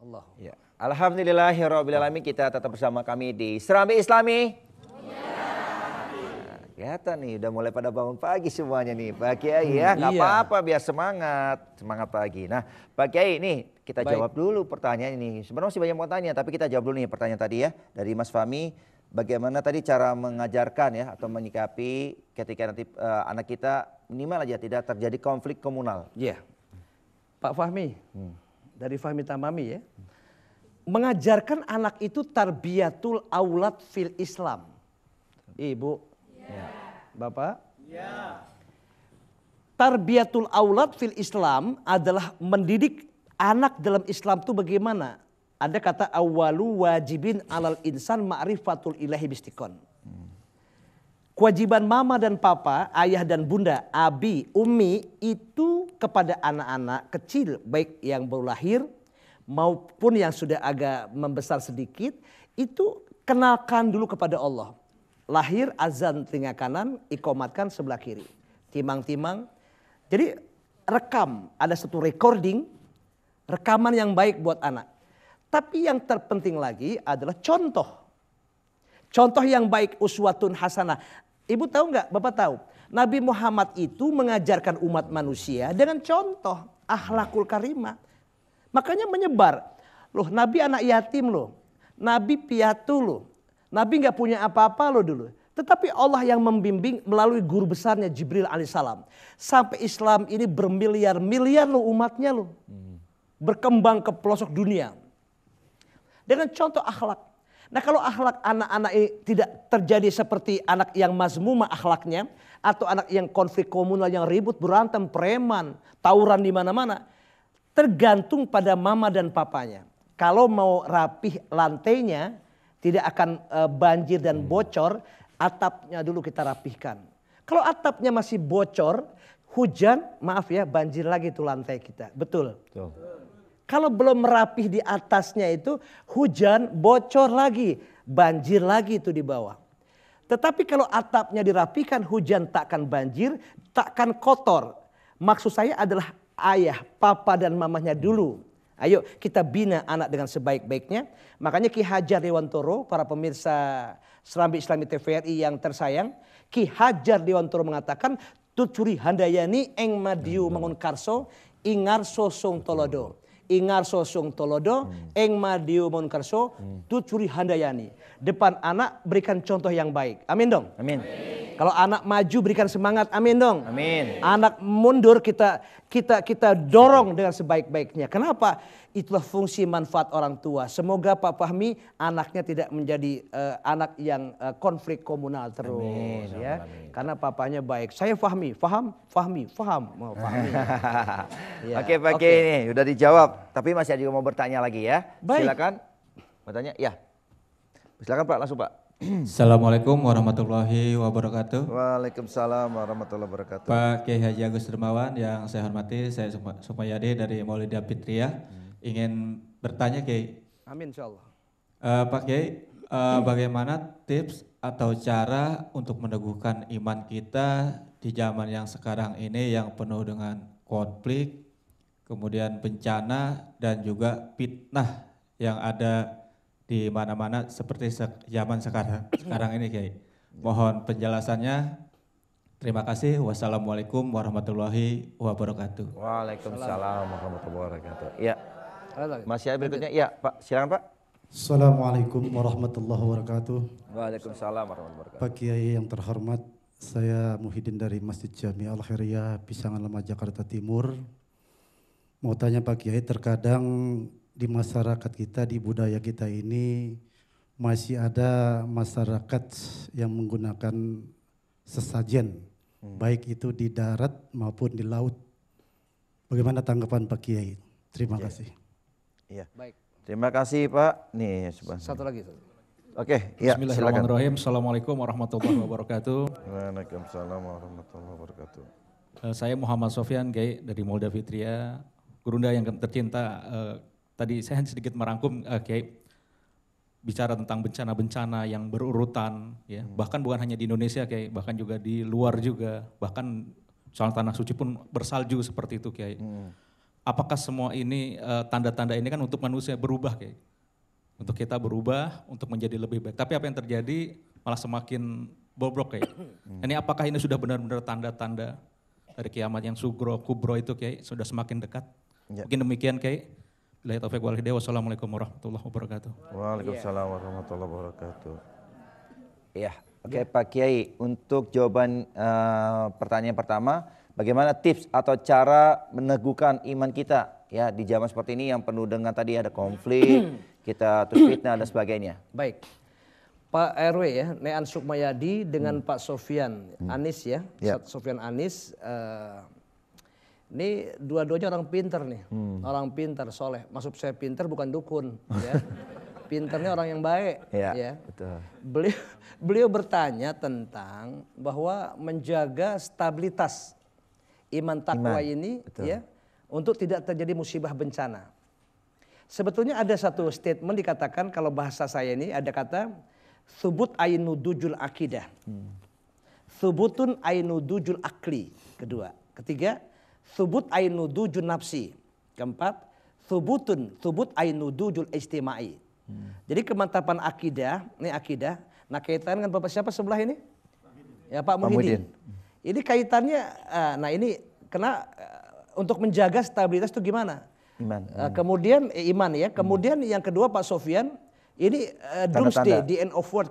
Allah. Ya. Alhamdulillahirrahmanirrahim, kita tetap bersama kami di Serambi Islami. Nah, kelihatan nih udah mulai pada bangun pagi semuanya nih Pak Kiai ya. Nggak apa-apa biar semangat pagi. Nah Pak Kiai nih kita jawab dulu pertanyaan ini. Sebenarnya masih banyak mau tanya tapi kita jawab dulu nih pertanyaan tadi ya dari Mas Fahmi. Bagaimana tadi cara mengajarkan ya atau menyikapi ketika nanti anak kita minimal aja tidak terjadi konflik komunal. Iya. Pak Fahmi. Dari Fahmi Tamami ya. Mengajarkan anak itu tarbiyatul aulad fil Islam. Ibu, Bapak. Tarbiyatul aulad fil Islam adalah mendidik anak dalam Islam itu bagaimana? Ada kata awalu wajibin alal insan ma'rifatul ilahi bistikon. Kewajiban mama dan papa, ayah dan bunda, abi, umi itu kepada anak-anak kecil baik yang baru lahir maupun yang sudah agak membesar sedikit itu kenalkan dulu kepada Allah. Lahir azan telinga kanan, ikomatkan sebelah kiri. Timang-timang. Jadi rekam, ada satu recording, rekaman yang baik buat anak. Tapi yang terpenting lagi adalah contoh. Contoh yang baik, uswatun hasanah. Ibu tahu nggak? Bapak tahu. Nabi Muhammad itu mengajarkan umat manusia dengan contoh akhlakul karimah. Makanya menyebar. Loh, Nabi anak yatim loh. Nabi piatu loh. Nabi nggak punya apa-apa loh dulu. Tetapi Allah yang membimbing melalui guru besarnya Jibril alaihissalam. Sampai Islam ini bermiliar-miliar loh umatnya loh. Berkembang ke pelosok dunia. Dengan contoh akhlak. Nah kalau akhlak anak-anak ini tidak terjadi seperti anak yang mazmumah akhlaknya. Atau anak yang konflik komunal yang ribut, berantem, preman, tawuran di mana-mana. Tergantung pada mama dan papanya. Kalau mau rapih lantainya, tidak akan banjir dan bocor, atapnya dulu kita rapihkan. Kalau atapnya masih bocor, hujan, maaf ya, banjir lagi tuh lantai kita. Betul. Kalau belum merapih di atasnya itu, hujan, bocor lagi, banjir lagi itu di bawah. Tetapi kalau atapnya dirapihkan, hujan takkan banjir, takkan kotor. Maksud saya adalah ayah, papa dan mamanya dulu. Ayo kita bina anak dengan sebaik-baiknya. Makanya Ki Hajar Dewantoro, para pemirsa Serambi Islami TVRI yang tersayang. Ki Hajar Dewantoro mengatakan, tuturi handayani eng madiu mangun karso, ingar sosong tolodo. Ingar sosong tolodo, eng madiu mangun karso, tuturi handayani. Depan anak berikan contoh yang baik. Amin dong. Amin. Kalau anak maju berikan semangat, amin dong. Amin. Anak mundur kita dorong dengan sebaik-baiknya. Kenapa? Itulah fungsi manfaat orang tua. Semoga Pak Fahmi anaknya tidak menjadi anak yang konflik komunal terus. Amin. Ya. Amin. Karena papanya baik. Saya Fahmi, faham? Fahmi, faham. Mau Fahmi. Ya. Oke Pak Kiai ini udah dijawab. Tapi masih ada juga mau bertanya lagi ya. Baik. Silakan. Bertanya? Ya. Silakan Pak, langsung Pak. Assalamualaikum warahmatullahi wabarakatuh. Waalaikumsalam warahmatullahi wabarakatuh. Pak Kiai Haji Agus Dermawan yang saya hormati, saya Sumayadi dari Maulida Fitria. Ingin bertanya Kiai. Amin insyaallah. Pak Kiai, bagaimana tips atau cara untuk meneguhkan iman kita di zaman yang sekarang ini yang penuh dengan konflik, kemudian bencana dan juga fitnah yang ada di mana-mana seperti zaman sekarang ini Kiai. Mohon penjelasannya. Terima kasih. Wassalamualaikum warahmatullahi wabarakatuh. Waalaikumsalam warahmatullahi wabarakatuh. Iya. Masih ada berikutnya? Iya Pak, silakan Pak. Assalamualaikum warahmatullahi wabarakatuh. Waalaikumsalam warahmatullahi wabarakatuh. Pak Kiai yang terhormat, saya Muhyiddin dari Masjid Jami Al Khairiyah Pisangan Lama Jakarta Timur. Mau tanya Pak Kiai, terkadang di masyarakat kita, di budaya kita ini masih ada masyarakat yang menggunakan sesajen, baik itu di darat maupun di laut. Bagaimana tanggapan Pak Kiai? Terima kasih. Iya. Baik. Terima kasih Pak. Nih, satu lagi. Oke, ya, Bismillahirrahmanirrahim. Assalamualaikum warahmatullahi wabarakatuh. Waalaikumsalam warahmatullahi wabarakatuh. Saya Muhammad Sofyan, Kiai dari Maulida Fitria. Gurunda yang tercinta, tadi saya sedikit merangkum Kiai bicara tentang bencana-bencana yang berurutan, ya. Bahkan bukan hanya di Indonesia Kiai, bahkan juga di luar juga, bahkan soal tanah suci pun bersalju seperti itu Kiai. Apakah semua ini tanda-tanda ini kan untuk manusia berubah Kiai? Untuk kita berubah, untuk menjadi lebih baik. Tapi apa yang terjadi malah semakin bobrok Kiai. Ini apakah ini sudah benar-benar tanda-tanda dari kiamat yang sugro, kubro itu Kiai sudah semakin dekat? Ya. Mungkin demikian Kiai. Billahi taufiq wal hidayah. Wassalamualaikum warahmatullahi wabarakatuh. Waalaikumsalam warahmatullahi wabarakatuh. Ya, oke Pak Kiai, untuk jawaban pertanyaan pertama, bagaimana tips atau cara meneguhkan iman kita ya di zaman seperti ini yang penuh dengan tadi ada konflik, kita terus fitnah dan sebagainya. Baik. Pak RW ya, Nean Sukmayadi dengan Pak Sofyan Anis ya. Sofyan Anis ini dua-duanya orang pinter nih. Orang pinter, soleh. Maksud saya pinter bukan dukun ya. Pinternya orang yang baik ya. Betul. Beliau bertanya tentang bahwa menjaga stabilitas iman takwa ini ya untuk tidak terjadi musibah bencana. Sebetulnya ada satu statement dikatakan kalau bahasa saya ini ada kata subut ainudujul akidah. Subutun ainudujul akli. Kedua. Ketiga, subut ainudujul nafsi. Keempat, subut ainudujul ijtimai. Jadi kemantapan akidah, ini akidah. Nah kaitan dengan Bapak siapa sebelah ini? Ya Pak Muhyiddin. Ini kaitannya, nah ini kena untuk menjaga stabilitas itu gimana? Iman. Kemudian iman ya. Kemudian yang kedua Pak Sofyan, ini doomsday, the end of world,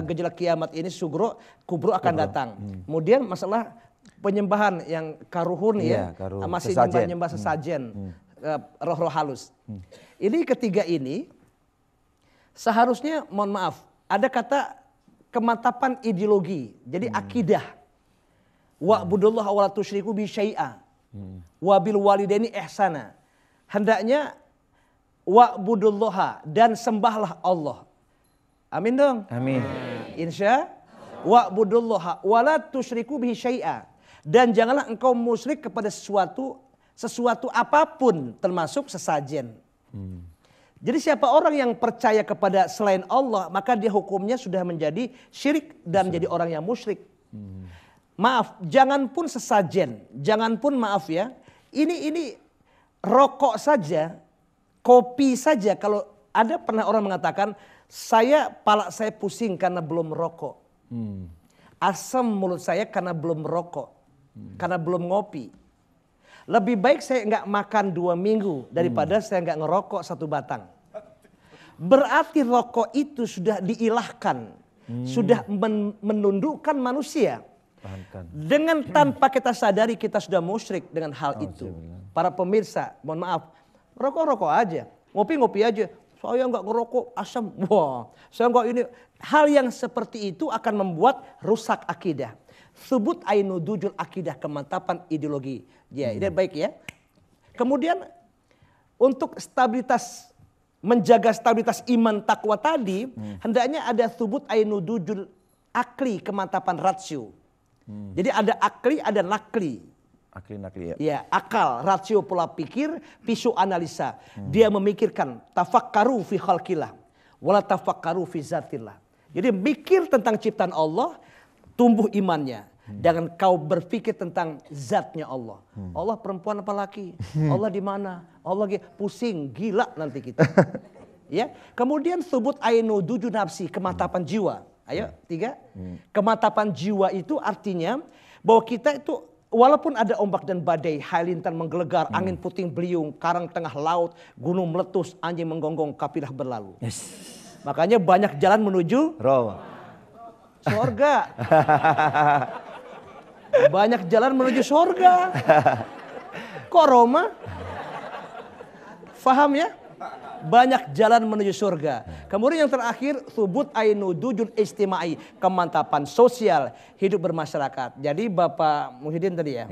gejala kiamat ini sugro, kubro akan datang. Kemudian masalah penyembahan yang karuhun ya, masih nyembah sesajen, roh-roh halus. Ini ketiga ini seharusnya mohon maaf, ada kata kemantapan ideologi, jadi akidah. Wa'budullaha wa la tusyriku bi syai'a. Wa bil walidaini ihsana. Hendaknya wa'budullaha dan sembahlah Allah. Amin dong. Amin. Insya wa'budullaha wa la tusyriku bi syai'a. Dan janganlah engkau musyrik kepada sesuatu apapun termasuk sesajen. Jadi siapa orang yang percaya kepada selain Allah, maka dia hukumnya sudah menjadi syirik dan menjadi orang yang musyrik. Maaf, jangan pun sesajen, jangan pun maaf ya. Ini rokok saja, kopi saja. Kalau ada pernah orang mengatakan, pala saya pusing karena belum merokok. Asam mulut saya karena belum merokok, karena belum ngopi. Lebih baik saya nggak makan 2 minggu daripada saya nggak ngerokok 1 batang. Berarti rokok itu sudah diilahkan, sudah menundukkan manusia. Dengan tanpa kita sadari kita sudah musyrik dengan hal itu. Para pemirsa, mohon maaf, rokok-rokok aja, ngopi-ngopi aja. Saya nggak ngerokok asam, wah, saya nggak ini. Hal yang seperti itu akan membuat rusak akidah. Subut ainudujul akidah, kemantapan ideologi. Ya, ini baik ya. Kemudian untuk stabilitas menjaga stabilitas iman takwa tadi, hendaknya ada thubut ainudujul akli, kemantapan rasio. Jadi ada akli, ada nakli. Akli nakli ya. Ya, akal, rasio, pola pikir, pisu analisa. Dia memikirkan tafakkaru fi khalqillah wala tafakkaru fi zatillah. Jadi mikir tentang ciptaan Allah, tumbuh imannya. Jangan kau berpikir tentang zatnya Allah. Allah perempuan apa laki? Allah di mana? Allah pusing, gila nanti kita. Ya. Kemudian thubut ainu duju nafsi, kemantapan jiwa. Ayo, 3. Kemantapan jiwa itu artinya bahwa kita itu walaupun ada ombak dan badai, halilintar menggelegar, angin puting beliung, karang tengah laut, gunung meletus, anjing menggonggong, kafilah berlalu. Makanya banyak jalan menuju surga. Banyak jalan menuju surga. Kok Roma? Faham ya? Banyak jalan menuju surga. Kemudian yang terakhir, thubut ainudujul istimai, kemantapan sosial, hidup bermasyarakat. Jadi Bapak Muhyiddin tadi ya,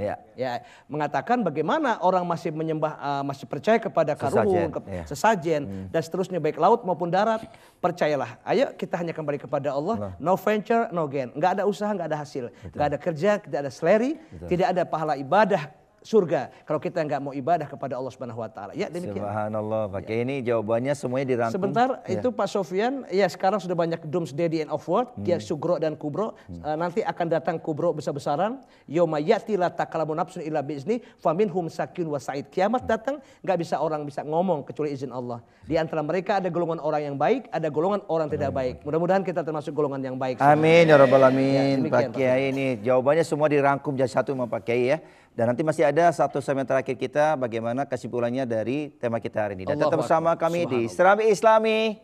mengatakan bagaimana orang masih menyembah, masih percaya kepada karuhun, sesajen, dan seterusnya baik laut maupun darat. Percayalah, ayo kita hanya kembali kepada Allah. No venture, no gain. Nggak ada usaha, nggak ada hasil. Nggak ada kerja, tidak ada salary, tidak ada pahala ibadah surga kalau kita nggak mau ibadah kepada Allah Subhanahu wa taala. Ya, demikian. Subhanallah, Pak Kiai, ini jawabannya semuanya dirangkum. Sebentar, itu Pak Sofyan, ya sekarang sudah banyak doomsday the end of world, ya sugro dan kubro. Nanti akan datang kubro besar-besaran. Yauma ya'ti la takalamu nafsun illa bi'izni faminhum sakin wa sa'id. Kiamat datang, nggak bisa orang bisa ngomong kecuali izin Allah. Di antara mereka ada golongan orang yang baik, ada golongan orang tidak baik. Mudah-mudahan kita termasuk golongan yang baik. Amin ya rabbal alamin. Ya, Pak Kiai, ini jawabannya semua dirangkum jadi satu sama Pak Kiai ya. Dan nanti masih ada satu segmen terakhir kita, bagaimana kesimpulannya dari tema kita hari ini. Dan tetap bersama kami di Serambi Islami.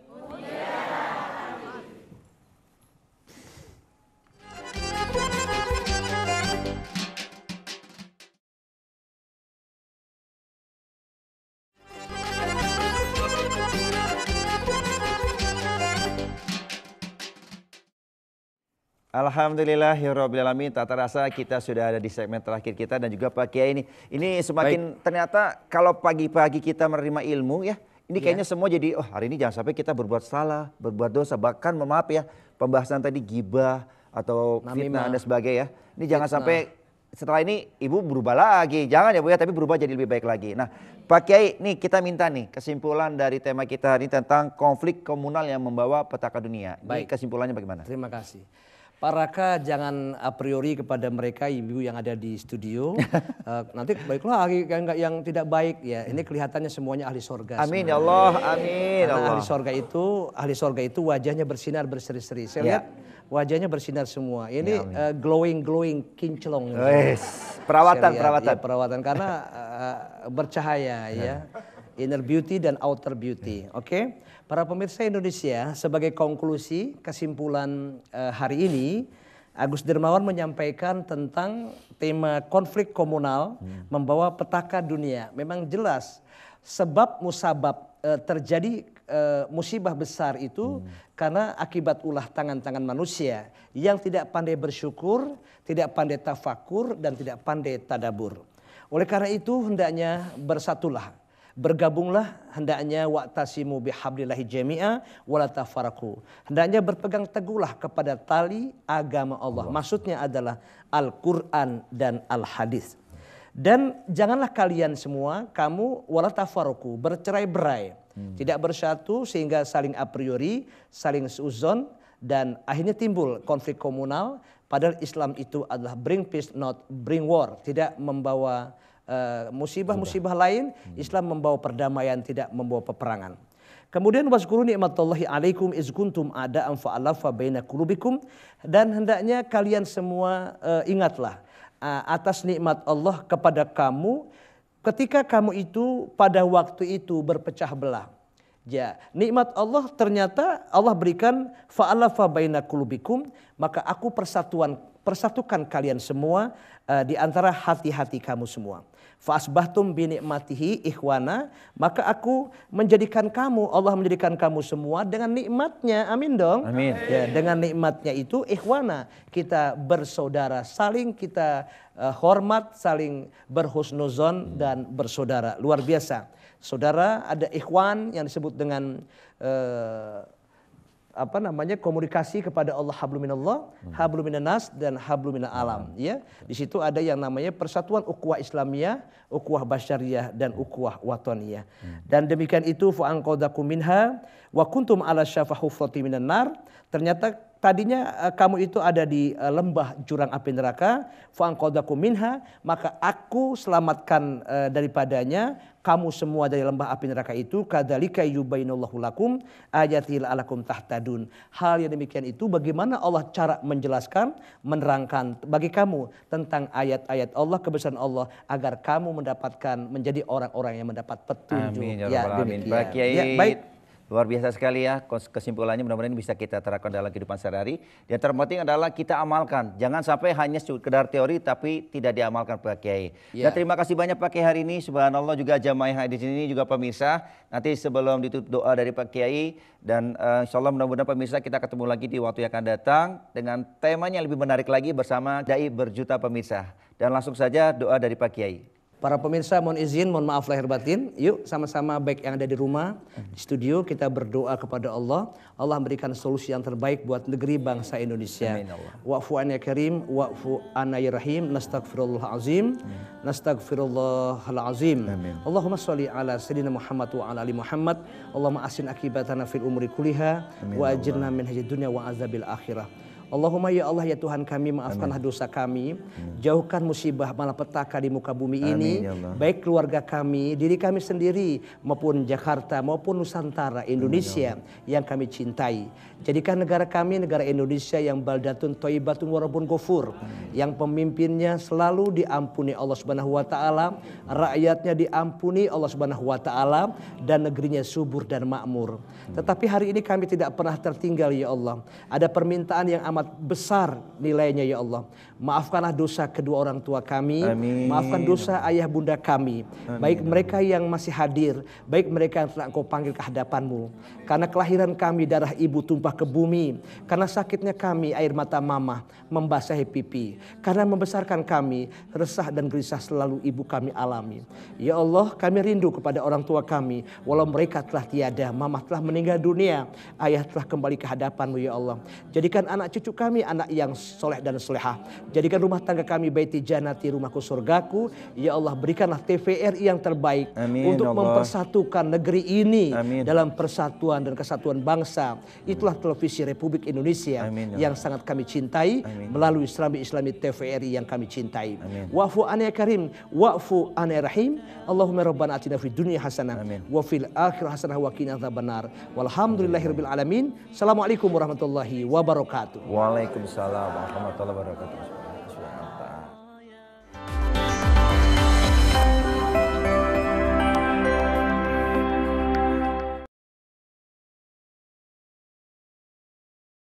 Alhamdulillahirrahmanirrahim. Tak terasa kita sudah ada di segmen terakhir kita dan juga Pak Kiai ini. Ini semakin ternyata kalau pagi-pagi kita menerima ilmu ya, ini kayaknya semua jadi hari ini jangan sampai kita berbuat salah, berbuat dosa, bahkan maaf ya, pembahasan tadi gibah atau fitnah dan sebagainya. Ini jangan sampai setelah ini Ibu berubah lagi. Jangan ya Bu ya, tapi berubah jadi lebih baik lagi. Nah, Pak Kiai, nih kita minta nih kesimpulan dari tema kita hari ini tentang konflik komunal yang membawa petaka dunia. Ini kesimpulannya bagaimana? Terima kasih. Pak Raka, jangan a priori kepada mereka ibu yang ada di studio. Nanti baik lagi yang tidak baik ya. Ini kelihatannya semuanya ahli sorga. Amin ya Allah, amin. Karena ahli sorga itu wajahnya bersinar berseri-seri. Saya lihat wajahnya bersinar semua. Ini glowing kinclong. Perawatan. Ya, perawatan karena bercahaya ya. Inner beauty dan outer beauty. Oke. Para pemirsa Indonesia, sebagai konklusi kesimpulan hari ini, Agus Dermawan menyampaikan tentang tema konflik komunal membawa petaka dunia. Memang jelas sebab musabab terjadi musibah besar itu karena akibat ulah tangan-tangan manusia yang tidak pandai bersyukur, tidak pandai tafakur, dan tidak pandai tadabur. Oleh karena itu hendaknya bersatulah. Bergabunglah, hendaknya wa'tasimu bihablillahi jami'a wala tafarraqu. Hendaknya berpegang teguhlah kepada tali agama Allah. Maksudnya adalah Al-Qur'an dan Al-Hadis. Dan janganlah kalian semua kamu wala tafarraqu, bercerai-berai, tidak bersatu sehingga saling a priori, saling seuzon dan akhirnya timbul konflik komunal. Padahal Islam itu adalah bring peace not bring war, tidak membawa musibah-musibah lain. Islam membawa perdamaian, tidak membawa peperangan. Kemudian wazkuru ni'matallahi alaikum iz kuntum a'da'an fa'alafa baina qulubikum, dan hendaknya kalian semua ingatlah atas nikmat Allah kepada kamu ketika kamu itu pada waktu itu berpecah belah. Ya, nikmat Allah ternyata Allah berikan fa'alafa baina qulubikum, maka aku persatukan kalian semua di antara hati-hati kamu semua. Fa'asbahtum bi ni'matihi ikhwana, maka aku menjadikan kamu, Allah menjadikan kamu semua dengan nikmatnya, amin dong. Amin. Ya, dengan nikmatnya itu ikhwana, kita bersaudara, saling kita hormat, saling berhusnuzon dan bersaudara. Luar biasa. Saudara, ada ikhwan yang disebut dengan komunikasi kepada Allah, hablum minallah, hablum minannas, dan hablum minal alam. Ya, di situ ada yang namanya persatuan ukhuwah Islamiyah, ukhuwah basyariyah, dan ukhuwah watoniyah. Dan demikian itu fa'anqadhakum minha wa kuntum ala syafa hufrati minan nar. Ternyata tadinya kamu itu ada di lembah jurang api neraka, fa'anqadhakum minha, maka aku selamatkan daripadanya kamu semua dari lembah api neraka itu. Kadzalika yubayyinullahu lakum ayatil alakum tahtadun. Hal yang demikian itu bagaimana Allah cara menjelaskan, menerangkan bagi kamu tentang ayat-ayat Allah, kebesaran Allah, agar kamu mendapatkan menjadi orang-orang yang mendapat petunjuk. Amin ya rabbal alamin. Demikian. Pak Kiai, Ya, baik. luar biasa sekali ya kesimpulannya, mudah-mudahan bisa kita terapkan dalam kehidupan sehari-hari. Yang terpenting adalah kita amalkan, jangan sampai hanya sekedar teori tapi tidak diamalkan Pak Kiai. Ya. Dan terima kasih banyak Pak Kiai hari ini, subhanallah, juga jamaah yang hadir di sini, juga pemirsa. Nanti sebelum ditutup doa dari Pak Kiai, dan insya Allah mudah-mudahan pemirsa kita ketemu lagi di waktu yang akan datang dengan temanya yang lebih menarik lagi bersama dai berjuta pemirsa. Dan langsung saja doa dari Pak Kiai. Para pemirsa mohon izin, mohon maaf lahir batin. Yuk sama-sama baik yang ada di rumah, di studio, kita berdoa kepada Allah. Allah memberikan solusi yang terbaik buat negeri bangsa Indonesia. Wa'fu an ya karim, wa'fu an ya rahim, nastaghfirullahalazim, nastaghfirullahalazim. Allahumma sholli ala sayyidina Muhammad wa ala ali Muhammad. Allahumma asin akibatana fil umuri kulliha wa ajirna min hazzid dunya wa azabil akhirah. Allahumma ya Allah ya Tuhan kami, maafkanlah dosa kami, jauhkan musibah malapetaka di muka bumi ini, baik keluarga kami, diri kami sendiri, maupun Jakarta, maupun Nusantara, Indonesia yang kami cintai. Jadikan negara kami, negara Indonesia yang baldatun thayyibatun wa rabbun ghafur, yang pemimpinnya selalu diampuni Allah Subhanahu wa taala, rakyatnya diampuni Allah Subhanahu wa taala, dan negerinya subur dan makmur. Tetapi hari ini kami tidak pernah tertinggal ya Allah. Ada permintaan yang amat besar nilainya ya Allah. Maafkanlah dosa kedua orang tua kami. Amin. Maafkan dosa ayah bunda kami. Amin. Baik mereka yang masih hadir, baik mereka yang telah Engkau panggil ke hadapan-Mu. Karena kelahiran kami darah ibu tumpah ke bumi. Karena sakitnya kami air mata mama membasahi pipi. Karena membesarkan kami resah dan gelisah selalu ibu kami alami. Ya Allah, kami rindu kepada orang tua kami. Walau mereka telah tiada, mama telah meninggal dunia, ayah telah kembali ke hadapan-Mu ya Allah. Jadikan anak cucu kami anak yang soleh dan solehah. Jadikan rumah tangga kami baiti janati, rumahku surgaku. Ya Allah, berikanlah TVRI yang terbaik. Amin, untuk Allah. mempersatukan negeri ini. Amin. Dalam persatuan dan kesatuan bangsa. Itulah televisi Republik Indonesia. Amin, yang sangat kami cintai. Amin. Melalui Islami TVRI yang kami cintai. Amin. Wa'fu an ya karim, wa'fu an ya rahim. Allahumma rabbana atina fid dunya hasanah wa fil akhirati hasanah wa qina adzabannar. Walhamdulillahirabbil alamin. Assalamualaikum warahmatullahi wabarakatuh. Waalaikumsalam warahmatullahi wabarakatuh.